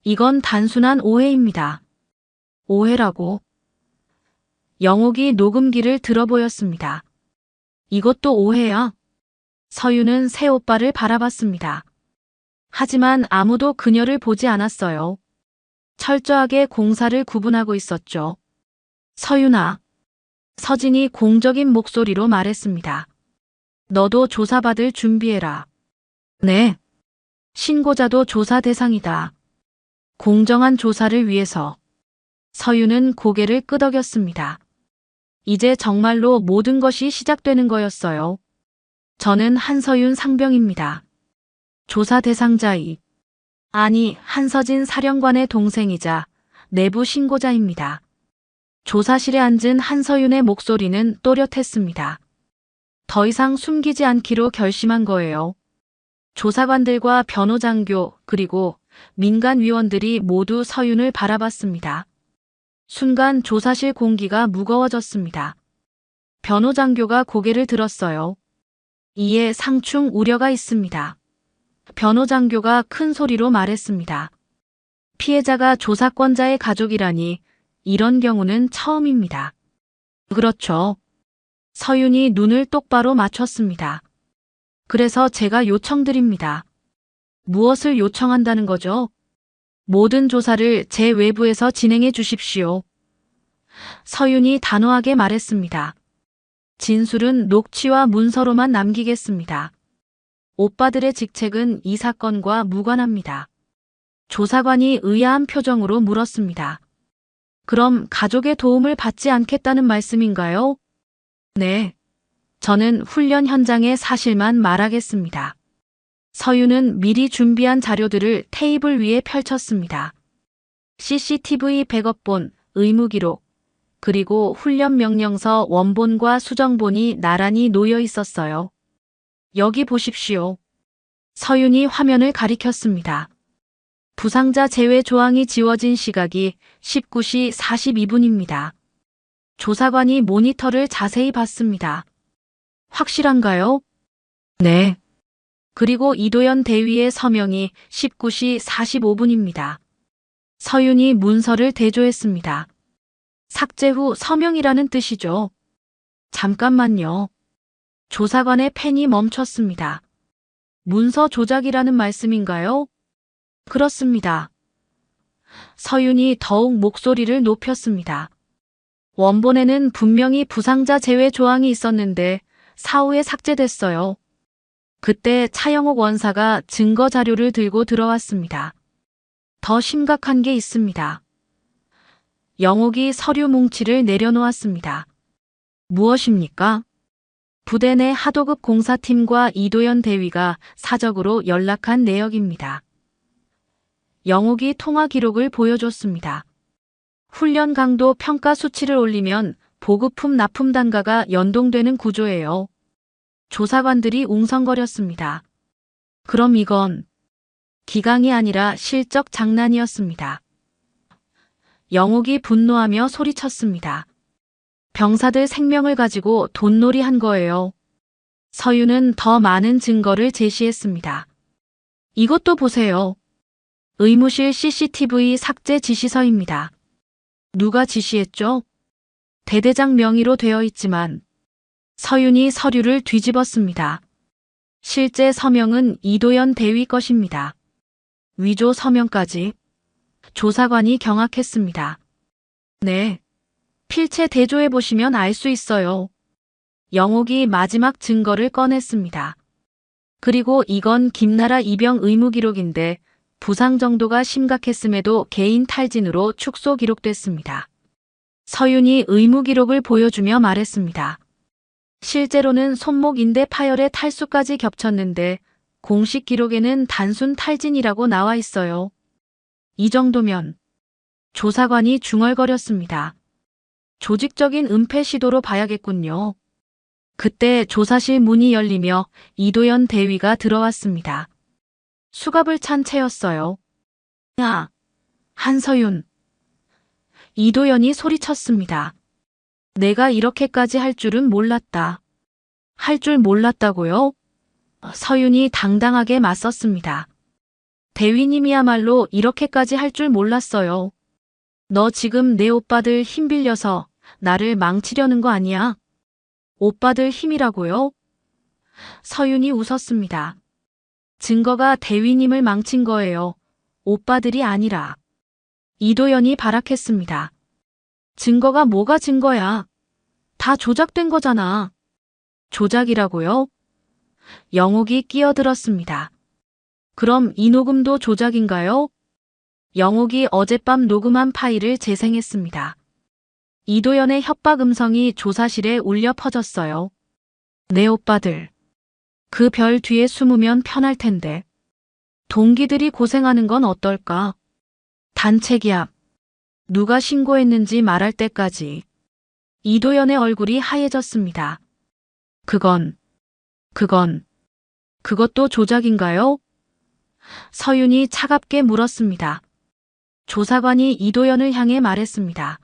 이건 단순한 오해입니다. 오해라고? 영옥이 녹음기를 들어보였습니다. 이것도 오해야? 서윤은 새 오빠를 바라봤습니다. 하지만 아무도 그녀를 보지 않았어요. 철저하게 공사를 구분하고 있었죠. 서윤아. 서진이 공적인 목소리로 말했습니다. 너도 조사받을 준비해라. 네. 신고자도 조사 대상이다. 공정한 조사를 위해서. 서윤은 고개를 끄덕였습니다. 이제 정말로 모든 것이 시작되는 거였어요. 저는 한서윤 상병입니다. 조사 대상자이. 한서진 사령관의 동생이자 내부 신고자입니다. 조사실에 앉은 한서윤의 목소리는 또렷했습니다. 더 이상 숨기지 않기로 결심한 거예요. 조사관들과 변호장교 그리고 민간위원들이 모두 서윤을 바라봤습니다. 순간 조사실 공기가 무거워졌습니다. 변호장교가 고개를 들었어요. 이에 상충 우려가 있습니다. 변호장교가 큰 소리로 말했습니다. 피해자가 조사권자의 가족이라니 이런 경우는 처음입니다. 그렇죠. 서윤이 눈을 똑바로 맞췄습니다. 그래서 제가 요청드립니다. 무엇을 요청한다는 거죠? 모든 조사를 제 외부에서 진행해 주십시오. 서윤이 단호하게 말했습니다. 진술은 녹취와 문서로만 남기겠습니다. 오빠들의 직책은 이 사건과 무관합니다. 조사관이 의아한 표정으로 물었습니다. 그럼 가족의 도움을 받지 않겠다는 말씀인가요? 네. 저는 훈련 현장의 사실만 말하겠습니다. 서윤은 미리 준비한 자료들을 테이블 위에 펼쳤습니다. CCTV 백업본, 의무기록, 그리고 훈련 명령서 원본과 수정본이 나란히 놓여 있었어요. 여기 보십시오. 서윤이 화면을 가리켰습니다. 부상자 제외 조항이 지워진 시각이 19시 42분입니다. 조사관이 모니터를 자세히 봤습니다. 확실한가요? 네. 그리고 이도연 대위의 서명이 19시 45분입니다. 서윤이 문서를 대조했습니다. 삭제 후 서명이라는 뜻이죠. 잠깐만요. 조사관의 펜이 멈췄습니다. 문서 조작이라는 말씀인가요? 그렇습니다. 서윤이 더욱 목소리를 높였습니다. 원본에는 분명히 부상자 제외 조항이 있었는데 사후에 삭제됐어요. 그때 차영옥 원사가 증거 자료를 들고 들어왔습니다. 더 심각한 게 있습니다. 영옥이 서류 뭉치를 내려놓았습니다. 무엇입니까? 부대 내 하도급 공사팀과 이도연 대위가 사적으로 연락한 내역입니다. 영옥이 통화 기록을 보여줬습니다. 훈련 강도 평가 수치를 올리면 보급품 납품 단가가 연동되는 구조예요. 조사관들이 웅성거렸습니다. 그럼 이건 기강이 아니라 실적 장난이었습니다. 영옥이 분노하며 소리쳤습니다. 병사들 생명을 가지고 돈놀이 한 거예요. 서윤은 더 많은 증거를 제시했습니다. 이것도 보세요. 의무실 CCTV 삭제 지시서입니다. 누가 지시했죠? 대대장 명의로 되어 있지만 서윤이 서류를 뒤집었습니다. 실제 서명은 이도연 대위 것입니다. 위조 서명까지. 조사관이 경악했습니다. 네. 필체 대조해 보시면 알 수 있어요. 영옥이 마지막 증거를 꺼냈습니다. 그리고 이건 김나라 입영 의무 기록인데 부상 정도가 심각했음에도 개인 탈진으로 축소 기록됐습니다. 서윤이 의무 기록을 보여주며 말했습니다. 실제로는 손목 인대 파열에 탈수까지 겹쳤는데 공식 기록에는 단순 탈진이라고 나와 있어요. 이 정도면 조사관이 중얼거렸습니다. 조직적인 은폐 시도로 봐야겠군요. 그때 조사실 문이 열리며 이도연 대위가 들어왔습니다. 수갑을 찬 채였어요. 야, 한서윤. 이도연이 소리쳤습니다. 내가 이렇게까지 할 줄은 몰랐다. 할 줄 몰랐다고요? 서윤이 당당하게 맞섰습니다. 대위님이야말로 이렇게까지 할 줄 몰랐어요. 너 지금 내 오빠들 힘 빌려서 나를 망치려는 거 아니야? 오빠들 힘이라고요? 서윤이 웃었습니다. 증거가 대위님을 망친 거예요. 오빠들이 아니라. 이도연이 발악했습니다. 증거가 뭐가 증거야? 다 조작된 거잖아. 조작이라고요? 영옥이 끼어들었습니다. 그럼 이 녹음도 조작인가요? 영옥이 어젯밤 녹음한 파일을 재생했습니다. 이도연의 협박 음성이 조사실에 울려 퍼졌어요. 내 오빠들. 그 별 뒤에 숨으면 편할 텐데. 동기들이 고생하는 건 어떨까? 단체 기합. 누가 신고했는지 말할 때까지. 이도연의 얼굴이 하얘졌습니다. 그것도 조작인가요? 서윤이 차갑게 물었습니다. 조사관이 이도연을 향해 말했습니다.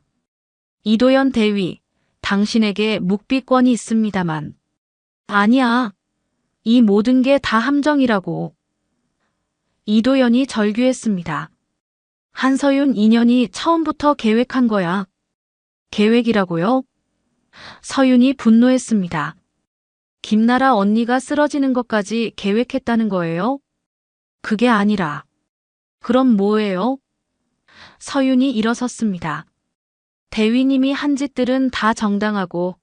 이도연 대위, 당신에게 묵비권이 있습니다만. 아니야. 이 모든 게 다 함정이라고. 이도연이 절규했습니다. 한서윤 인연이 처음부터 계획한 거야. 계획이라고요? 서윤이 분노했습니다. 김나라 언니가 쓰러지는 것까지 계획했다는 거예요? 그게 아니라. 그럼 뭐예요? 서윤이 일어섰습니다. 대위님이 한 짓들은 다 정당하고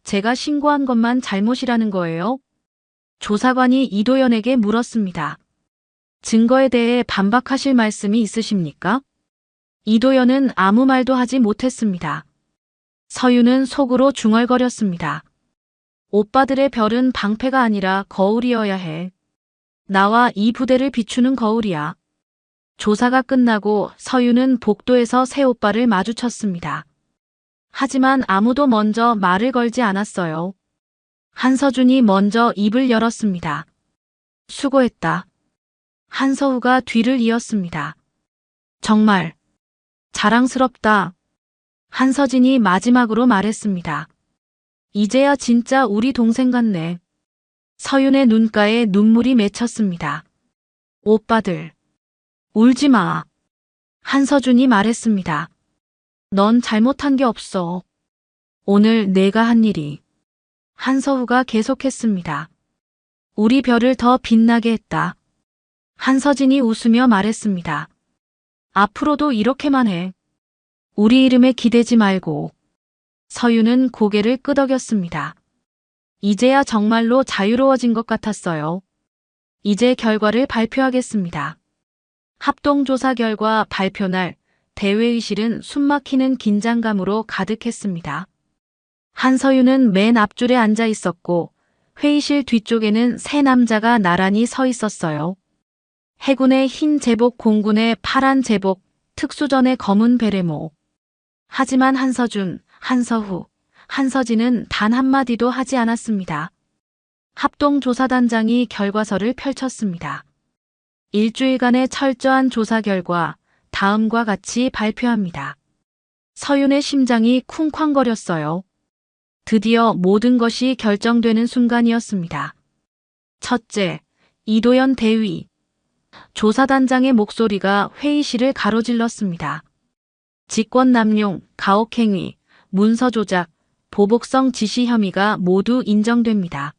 제가 신고한 것만 잘못이라는 거예요? 조사관이 이도연에게 물었습니다. 증거에 대해 반박하실 말씀이 있으십니까? 이도연은 아무 말도 하지 못했습니다. 서윤은 속으로 중얼거렸습니다. 오빠들의 별은 방패가 아니라 거울이어야 해. 나와 이 부대를 비추는 거울이야. 조사가 끝나고 서윤은 복도에서 새 오빠를 마주쳤습니다. 하지만 아무도 먼저 말을 걸지 않았어요. 한서준이 먼저 입을 열었습니다. 수고했다. 한서우가 뒤를 이었습니다. 정말 자랑스럽다. 한서진이 마지막으로 말했습니다. 이제야 진짜 우리 동생 같네. 서윤의 눈가에 눈물이 맺혔습니다. 오빠들, 울지 마. 한서준이 말했습니다. 넌 잘못한 게 없어. 오늘 내가 한 일이. 한서우가 계속했습니다. 우리 별을 더 빛나게 했다. 한서진이 웃으며 말했습니다. 앞으로도 이렇게만 해. 우리 이름에 기대지 말고. 서윤은 고개를 끄덕였습니다. 이제야 정말로 자유로워진 것 같았어요. 이제 결과를 발표하겠습니다. 합동조사 결과 발표날 대회의실은 숨막히는 긴장감으로 가득했습니다. 한서윤은 맨 앞줄에 앉아 있었고 회의실 뒤쪽에는 세 남자가 나란히 서 있었어요. 해군의 흰 제복, 공군의 파란 제복, 특수전의 검은 베레모. 하지만 한서준, 한서후, 한서진은 단 한마디도 하지 않았습니다. 합동조사단장이 결과서를 펼쳤습니다. 일주일간의 철저한 조사 결과 다음과 같이 발표합니다. 서윤의 심장이 쿵쾅거렸어요. 드디어 모든 것이 결정되는 순간이었습니다. 첫째, 이도연 대위. 조사단장의 목소리가 회의실을 가로질렀습니다. 직권남용, 가혹행위, 문서조작, 보복성 지시 혐의가 모두 인정됩니다.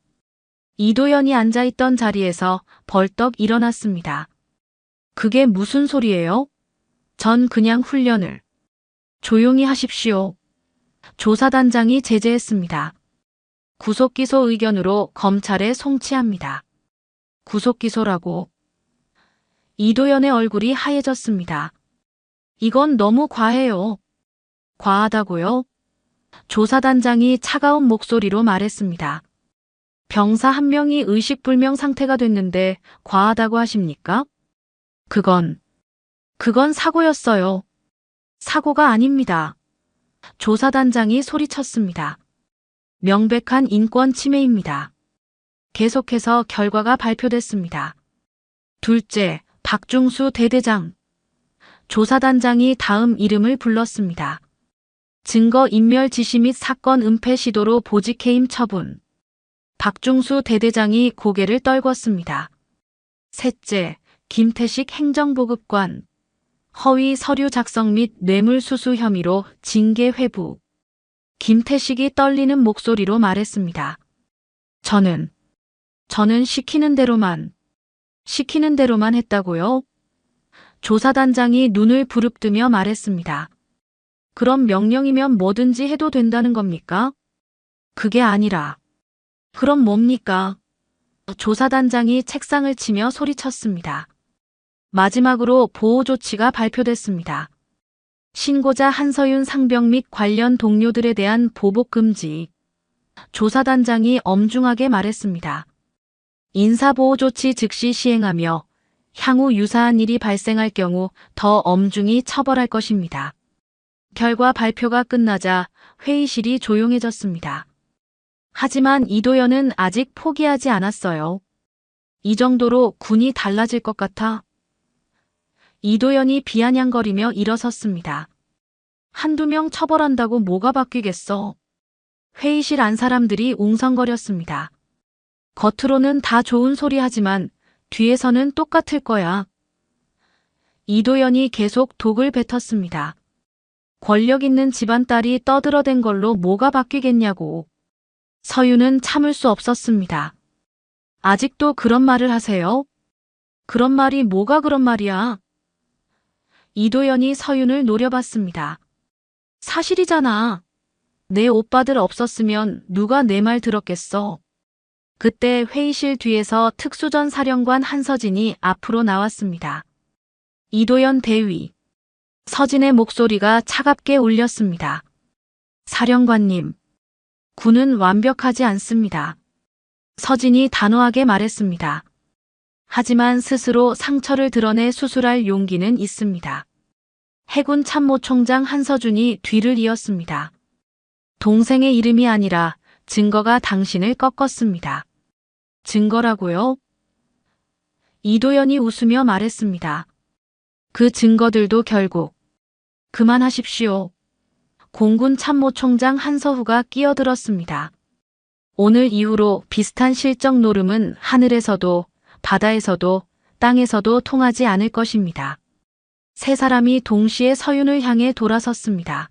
이도연이 앉아있던 자리에서 벌떡 일어났습니다. 그게 무슨 소리예요? 전 그냥 훈련을. 조용히 하십시오. 조사단장이 제재했습니다. 구속기소 의견으로 검찰에 송치합니다. 구속기소라고. 이도연의 얼굴이 하얘졌습니다. 이건 너무 과해요. 과하다고요? 조사단장이 차가운 목소리로 말했습니다. 병사 한 명이 의식불명 상태가 됐는데 과하다고 하십니까? 그건 사고였어요. 사고가 아닙니다. 조사단장이 소리쳤습니다. 명백한 인권 침해입니다. 계속해서 결과가 발표됐습니다. 둘째, 박중수 대대장. 조사단장이 다음 이름을 불렀습니다. 증거 인멸 지시 및 사건 은폐 시도로 보직해임 처분. 박중수 대대장이 고개를 떨궜습니다. 셋째, 김태식 행정보급관. 허위 서류 작성 및 뇌물수수 혐의로 징계 회부. 김태식이 떨리는 목소리로 말했습니다. 저는 시키는 대로만 했다고요? 조사단장이 눈을 부릅뜨며 말했습니다. 그럼 명령이면 뭐든지 해도 된다는 겁니까? 그게 아니라. 그럼 뭡니까? 조사단장이 책상을 치며 소리쳤습니다. 마지막으로 보호조치가 발표됐습니다. 신고자 한서윤 상병 및 관련 동료들에 대한 보복금지. 조사단장이 엄중하게 말했습니다. 인사보호조치 즉시 시행하며 향후 유사한 일이 발생할 경우 더 엄중히 처벌할 것입니다. 결과 발표가 끝나자 회의실이 조용해졌습니다. 하지만 이도연은 아직 포기하지 않았어요. 이 정도로 군이 달라질 것 같아. 이도연이 비아냥거리며 일어섰습니다. 한두 명 처벌한다고 뭐가 바뀌겠어. 회의실 안 사람들이 웅성거렸습니다. 겉으로는 다 좋은 소리 하지만 뒤에서는 똑같을 거야. 이도연이 계속 독을 뱉었습니다. 권력 있는 집안 딸이 떠들어댄 걸로 뭐가 바뀌겠냐고. 서윤은 참을 수 없었습니다. 아직도 그런 말을 하세요? 그런 말이 뭐가 그런 말이야? 이도연이 서윤을 노려봤습니다. 사실이잖아. 내 오빠들 없었으면 누가 내 말 들었겠어. 그때 회의실 뒤에서 특수전 사령관 한서진이 앞으로 나왔습니다. 이도연 대위. 서진의 목소리가 차갑게 울렸습니다. 사령관님, 군은 완벽하지 않습니다. 서진이 단호하게 말했습니다. 하지만 스스로 상처를 드러내 수술할 용기는 있습니다. 해군 참모총장 한서준이 뒤를 이었습니다. 동생의 이름이 아니라 증거가 당신을 꺾었습니다. 증거라고요? 이도연이 웃으며 말했습니다. 그 증거들도 결국 그만하십시오. 공군 참모총장 한서후가 끼어들었습니다. 오늘 이후로 비슷한 실적 노름은 하늘에서도 바다에서도 땅에서도 통하지 않을 것입니다. 세 사람이 동시에 서윤을 향해 돌아섰습니다.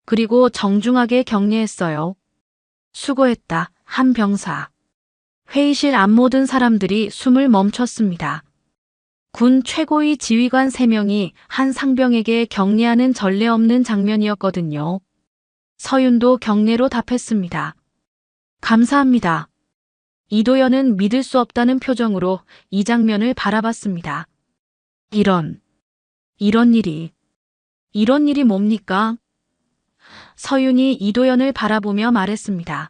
그리고 정중하게 격려했어요. 수고했다, 한 병사. 회의실 앞 모든 사람들이 숨을 멈췄습니다. 군 최고위 지휘관 3명이 한 상병에게 격려하는 전례 없는 장면이었거든요. 서윤도 격려로 답했습니다. 감사합니다. 이도연은 믿을 수 없다는 표정으로 이 장면을 바라봤습니다. 이런 일이 뭡니까? 서윤이 이도연을 바라보며 말했습니다.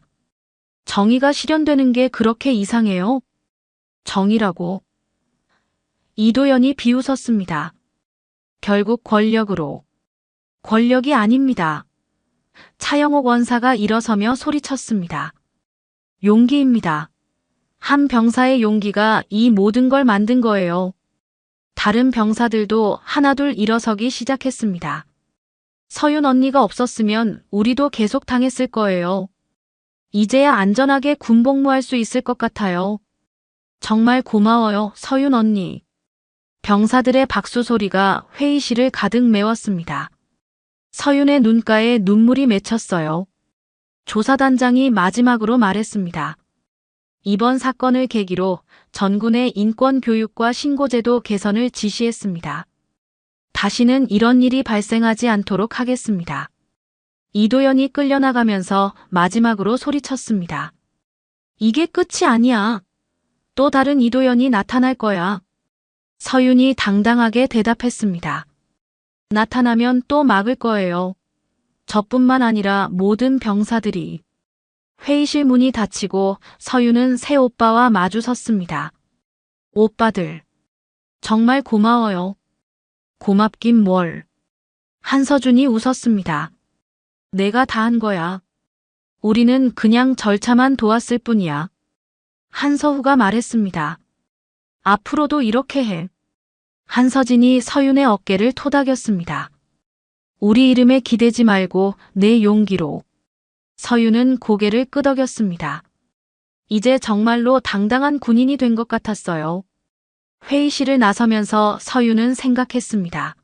정의가 실현되는 게 그렇게 이상해요? 정의라고. 이도연이 비웃었습니다. 결국 권력으로. 권력이 아닙니다. 차영옥 원사가 일어서며 소리쳤습니다. 용기입니다. 한 병사의 용기가 이 모든 걸 만든 거예요. 다른 병사들도 하나둘 일어서기 시작했습니다. 서윤 언니가 없었으면 우리도 계속 당했을 거예요. 이제야 안전하게 군복무할 수 있을 것 같아요. 정말 고마워요, 서윤 언니. 병사들의 박수 소리가 회의실을 가득 메웠습니다. 서윤의 눈가에 눈물이 맺혔어요. 조사단장이 마지막으로 말했습니다. 이번 사건을 계기로 전군의 인권교육과 신고제도 개선을 지시했습니다. 다시는 이런 일이 발생하지 않도록 하겠습니다. 이도연이 끌려나가면서 마지막으로 소리쳤습니다. 이게 끝이 아니야. 또 다른 이도연이 나타날 거야. 서윤이 당당하게 대답했습니다. 나타나면 또 막을 거예요. 저뿐만 아니라 모든 병사들이. 회의실 문이 닫히고 서윤은 새 오빠와 마주 섰습니다. 오빠들. 정말 고마워요. 고맙긴 뭘. 한서준이 웃었습니다. 내가 다 한 거야. 우리는 그냥 절차만 도왔을 뿐이야. 한서후가 말했습니다. 앞으로도 이렇게 해. 한서진이 서윤의 어깨를 토닥였습니다. 우리 이름에 기대지 말고 내 용기로. 서윤은 고개를 끄덕였습니다. 이제 정말로 당당한 군인이 된 것 같았어요. 회의실을 나서면서 서윤은 생각했습니다.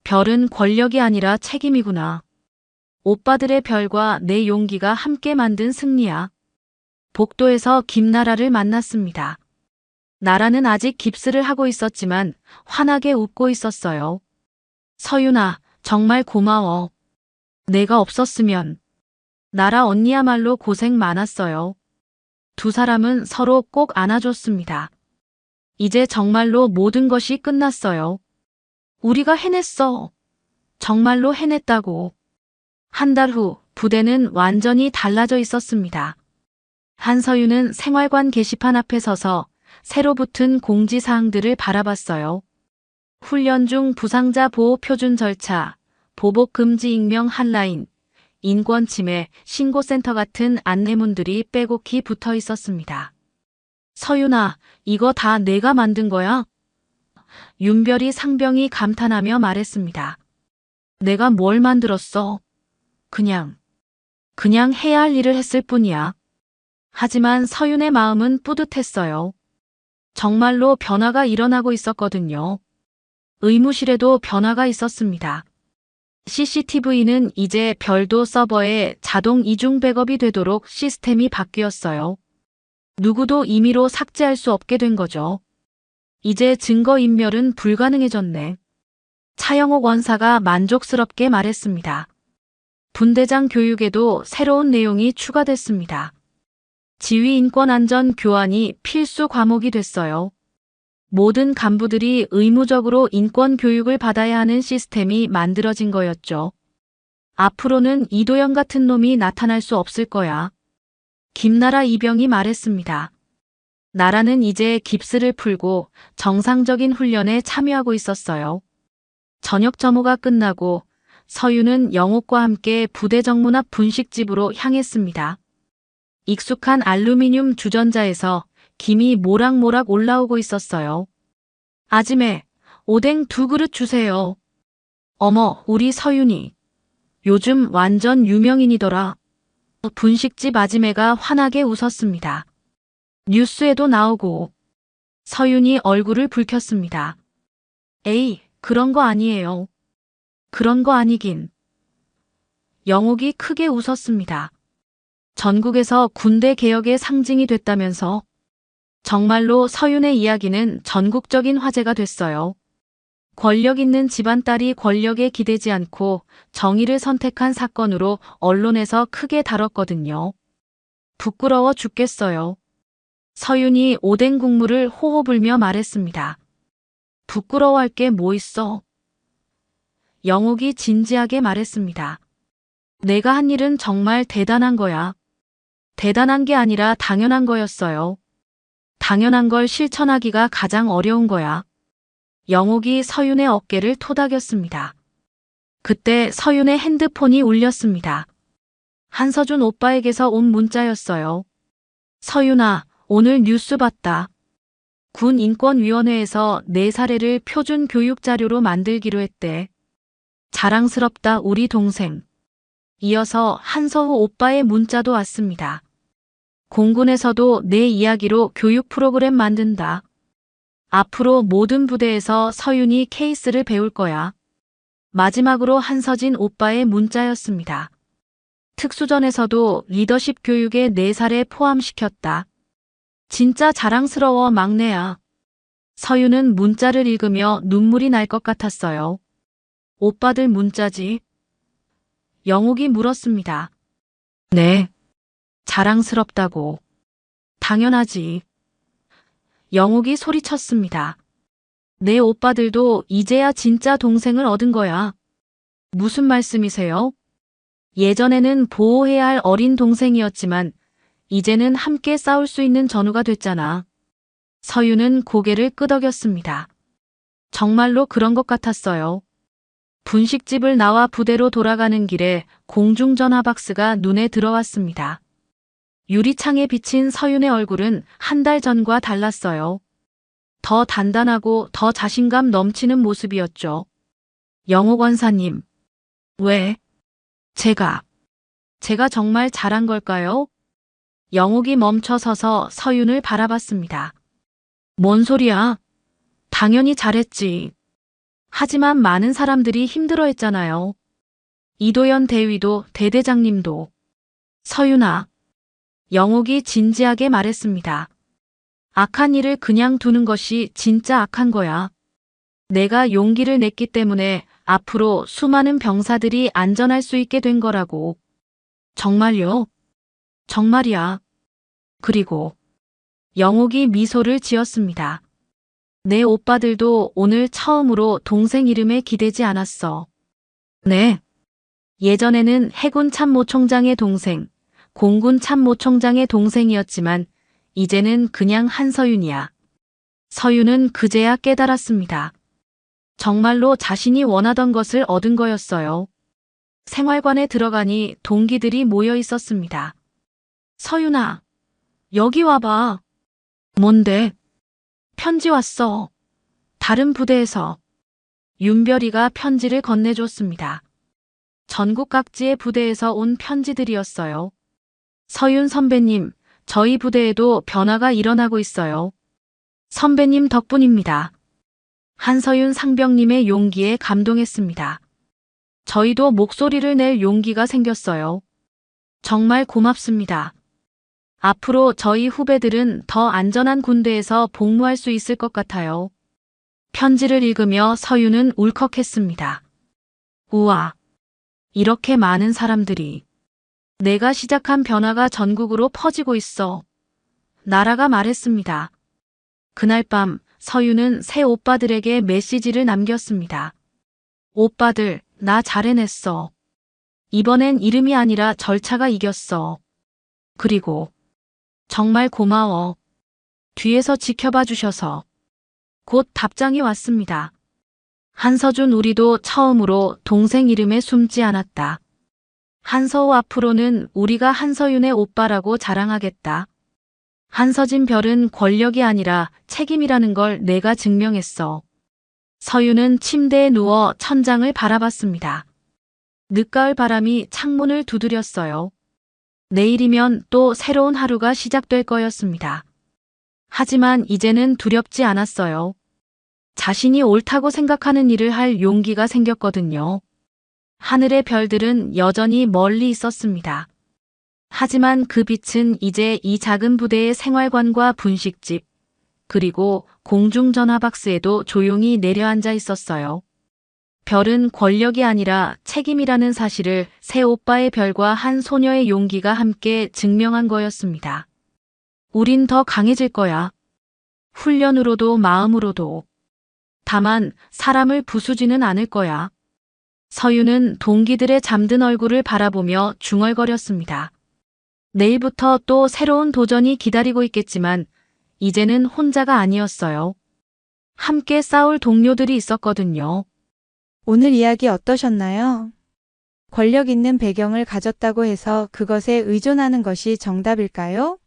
별은 권력이 아니라 책임이구나. 오빠들의 별과 내 용기가 함께 만든 승리야. 복도에서 김나라를 만났습니다. 나라는 아직 깁스를 하고 있었지만 환하게 웃고 있었어요. 서윤아, 정말 고마워. 내가 없었으면. 나라 언니야말로 고생 많았어요. 두 사람은 서로 꼭 안아줬습니다. 이제 정말로 모든 것이 끝났어요. 우리가 해냈어. 정말로 해냈다고. 한 달 후 부대는 완전히 달라져 있었습니다. 한서윤은 생활관 게시판 앞에 서서 새로 붙은 공지사항들을 바라봤어요. 훈련 중 부상자 보호 표준 절차, 보복 금지 익명 한라인, 인권 침해, 신고센터 같은 안내문들이 빼곡히 붙어 있었습니다. 서윤아, 이거 다 내가 만든 거야? 윤별이 상병이 감탄하며 말했습니다. 내가 뭘 만들었어? 그냥 해야 할 일을 했을 뿐이야. 하지만 서윤의 마음은 뿌듯했어요. 정말로 변화가 일어나고 있었거든요. 의무실에도 변화가 있었습니다. CCTV는 이제 별도 서버에 자동 이중 백업이 되도록 시스템이 바뀌었어요. 누구도 임의로 삭제할 수 없게 된 거죠. 이제 증거인멸은 불가능해졌네. 차영옥 원사가 만족스럽게 말했습니다. 분대장 교육에도 새로운 내용이 추가됐습니다. 지휘 인권 안전 교환이 필수 과목이 됐어요. 모든 간부들이 의무적으로 인권 교육을 받아야 하는 시스템이 만들어진 거였죠. 앞으로는 이도현 같은 놈이 나타날 수 없을 거야. 김나라 이병이 말했습니다. 나라는 이제 깁스를 풀고 정상적인 훈련에 참여하고 있었어요. 저녁 점호가 끝나고 서윤은 영옥과 함께 부대 정문 앞 분식집으로 향했습니다. 익숙한 알루미늄 주전자에서 김이 모락모락 올라오고 있었어요. 아지매, 오뎅 2그릇 주세요. 어머, 우리 서윤이. 요즘 완전 유명인이더라. 분식집 아지매가 환하게 웃었습니다. 뉴스에도 나오고. 서윤이 얼굴을 붉혔습니다. 에이, 그런 거 아니에요. 그런 거 아니긴. 영옥이 크게 웃었습니다. 전국에서 군대 개혁의 상징이 됐다면서. 정말로 서윤의 이야기는 전국적인 화제가 됐어요. 권력 있는 집안딸이 권력에 기대지 않고 정의를 선택한 사건으로 언론에서 크게 다뤘거든요. 부끄러워 죽겠어요. 서윤이 오뎅 국물을 호호 불며 말했습니다. 부끄러워할 게 뭐 있어? 영옥이 진지하게 말했습니다. 내가 한 일은 정말 대단한 거야. 대단한 게 아니라 당연한 거였어요. 당연한 걸 실천하기가 가장 어려운 거야. 영옥이 서윤의 어깨를 토닥였습니다. 그때 서윤의 핸드폰이 울렸습니다. 한서준 오빠에게서 온 문자였어요. 서윤아, 오늘 뉴스 봤다. 군인권위원회에서 내 사례를 표준 교육 자료로 만들기로 했대. 자랑스럽다 우리 동생. 이어서 한서우 오빠의 문자도 왔습니다. 공군에서도 내 이야기로 교육 프로그램 만든다. 앞으로 모든 부대에서 서윤이 케이스를 배울 거야. 마지막으로 한서진 오빠의 문자였습니다. 특수전에서도 리더십 교육에 내 사례 포함시켰다. 진짜 자랑스러워 막내야. 서윤은 문자를 읽으며 눈물이 날 것 같았어요. 오빠들 문자지? 영옥이 물었습니다. 네. 자랑스럽다고. 당연하지. 영옥이 소리쳤습니다. 내 오빠들도 이제야 진짜 동생을 얻은 거야. 무슨 말씀이세요? 예전에는 보호해야 할 어린 동생이었지만 이제는 함께 싸울 수 있는 전우가 됐잖아. 서윤은 고개를 끄덕였습니다. 정말로 그런 것 같았어요. 분식집을 나와 부대로 돌아가는 길에 공중전화 박스가 눈에 들어왔습니다. 유리창에 비친 서윤의 얼굴은 한 달 전과 달랐어요. 더 단단하고 더 자신감 넘치는 모습이었죠. 영옥 원사님. 왜? 제가 정말 잘한 걸까요? 영옥이 멈춰서서 서윤을 바라봤습니다. 뭔 소리야? 당연히 잘했지. 하지만 많은 사람들이 힘들어했잖아요. 이도현 대위도 대대장님도. 서윤아. 영옥이 진지하게 말했습니다. 악한 일을 그냥 두는 것이 진짜 악한 거야. 내가 용기를 냈기 때문에 앞으로 수많은 병사들이 안전할 수 있게 된 거라고. 정말요? 정말이야. 그리고 영옥이 미소를 지었습니다. 내 오빠들도 오늘 처음으로 동생 이름에 기대지 않았어. 네. 예전에는 해군 참모총장의 동생, 공군 참모총장의 동생이었지만 이제는 그냥 한서윤이야. 서윤은 그제야 깨달았습니다. 정말로 자신이 원하던 것을 얻은 거였어요. 생활관에 들어가니 동기들이 모여 있었습니다. 서윤아, 여기 와봐. 뭔데? 편지 왔어. 다른 부대에서. 윤별이가 편지를 건네줬습니다. 전국 각지의 부대에서 온 편지들이었어요. 서윤 선배님, 저희 부대에도 변화가 일어나고 있어요. 선배님 덕분입니다. 한서윤 상병님의 용기에 감동했습니다. 저희도 목소리를 낼 용기가 생겼어요. 정말 고맙습니다. 앞으로 저희 후배들은 더 안전한 군대에서 복무할 수 있을 것 같아요. 편지를 읽으며 서윤은 울컥했습니다. 우와, 이렇게 많은 사람들이 내가 시작한 변화가 전국으로 퍼지고 있어. 나라가 말했습니다. 그날 밤 서윤은 새 오빠들에게 메시지를 남겼습니다. 오빠들, 나 잘해냈어. 이번엔 이름이 아니라 절차가 이겼어. 그리고 정말 고마워. 뒤에서 지켜봐 주셔서. 곧 답장이 왔습니다. 한서준 우리도 처음으로 동생 이름에 숨지 않았다. 한서우 앞으로는 우리가 한서윤의 오빠라고 자랑하겠다. 한서진 별은 권력이 아니라 책임이라는 걸 내가 증명했어. 서윤은 침대에 누워 천장을 바라봤습니다. 늦가을 바람이 창문을 두드렸어요. 내일이면 또 새로운 하루가 시작될 거였습니다. 하지만 이제는 두렵지 않았어요. 자신이 옳다고 생각하는 일을 할 용기가 생겼거든요. 하늘의 별들은 여전히 멀리 있었습니다. 하지만 그 빛은 이제 이 작은 부대의 생활관과 분식집, 그리고 공중전화 박스에도 조용히 내려앉아 있었어요. 별은 권력이 아니라 책임이라는 사실을 새 오빠의 별과 한 소녀의 용기가 함께 증명한 거였습니다. 우린 더 강해질 거야. 훈련으로도 마음으로도. 다만 사람을 부수지는 않을 거야. 서윤은 동기들의 잠든 얼굴을 바라보며 중얼거렸습니다. 내일부터 또 새로운 도전이 기다리고 있겠지만 이제는 혼자가 아니었어요. 함께 싸울 동료들이 있었거든요. 오늘 이야기 어떠셨나요? 권력 있는 배경을 가졌다고 해서 그것에 의존하는 것이 정답일까요?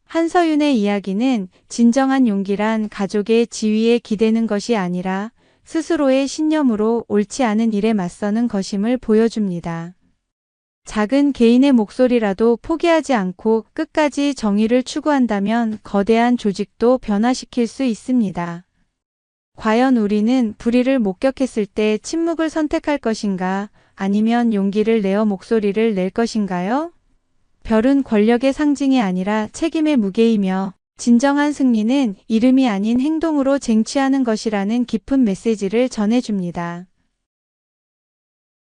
한서윤의 이야기는 진정한 용기란 가족의 지위에 기대는 것이 아니라 스스로의 신념으로 옳지 않은 일에 맞서는 것임을 보여줍니다. 작은 개인의 목소리라도 포기하지 않고 끝까지 정의를 추구한다면 거대한 조직도 변화시킬 수 있습니다. 과연 우리는 불의를 목격했을 때 침묵을 선택할 것인가, 아니면 용기를 내어 목소리를 낼 것인가요? 별은 권력의 상징이 아니라 책임의 무게이며, 진정한 승리는 이름이 아닌 행동으로 쟁취하는 것이라는 깊은 메시지를 전해줍니다.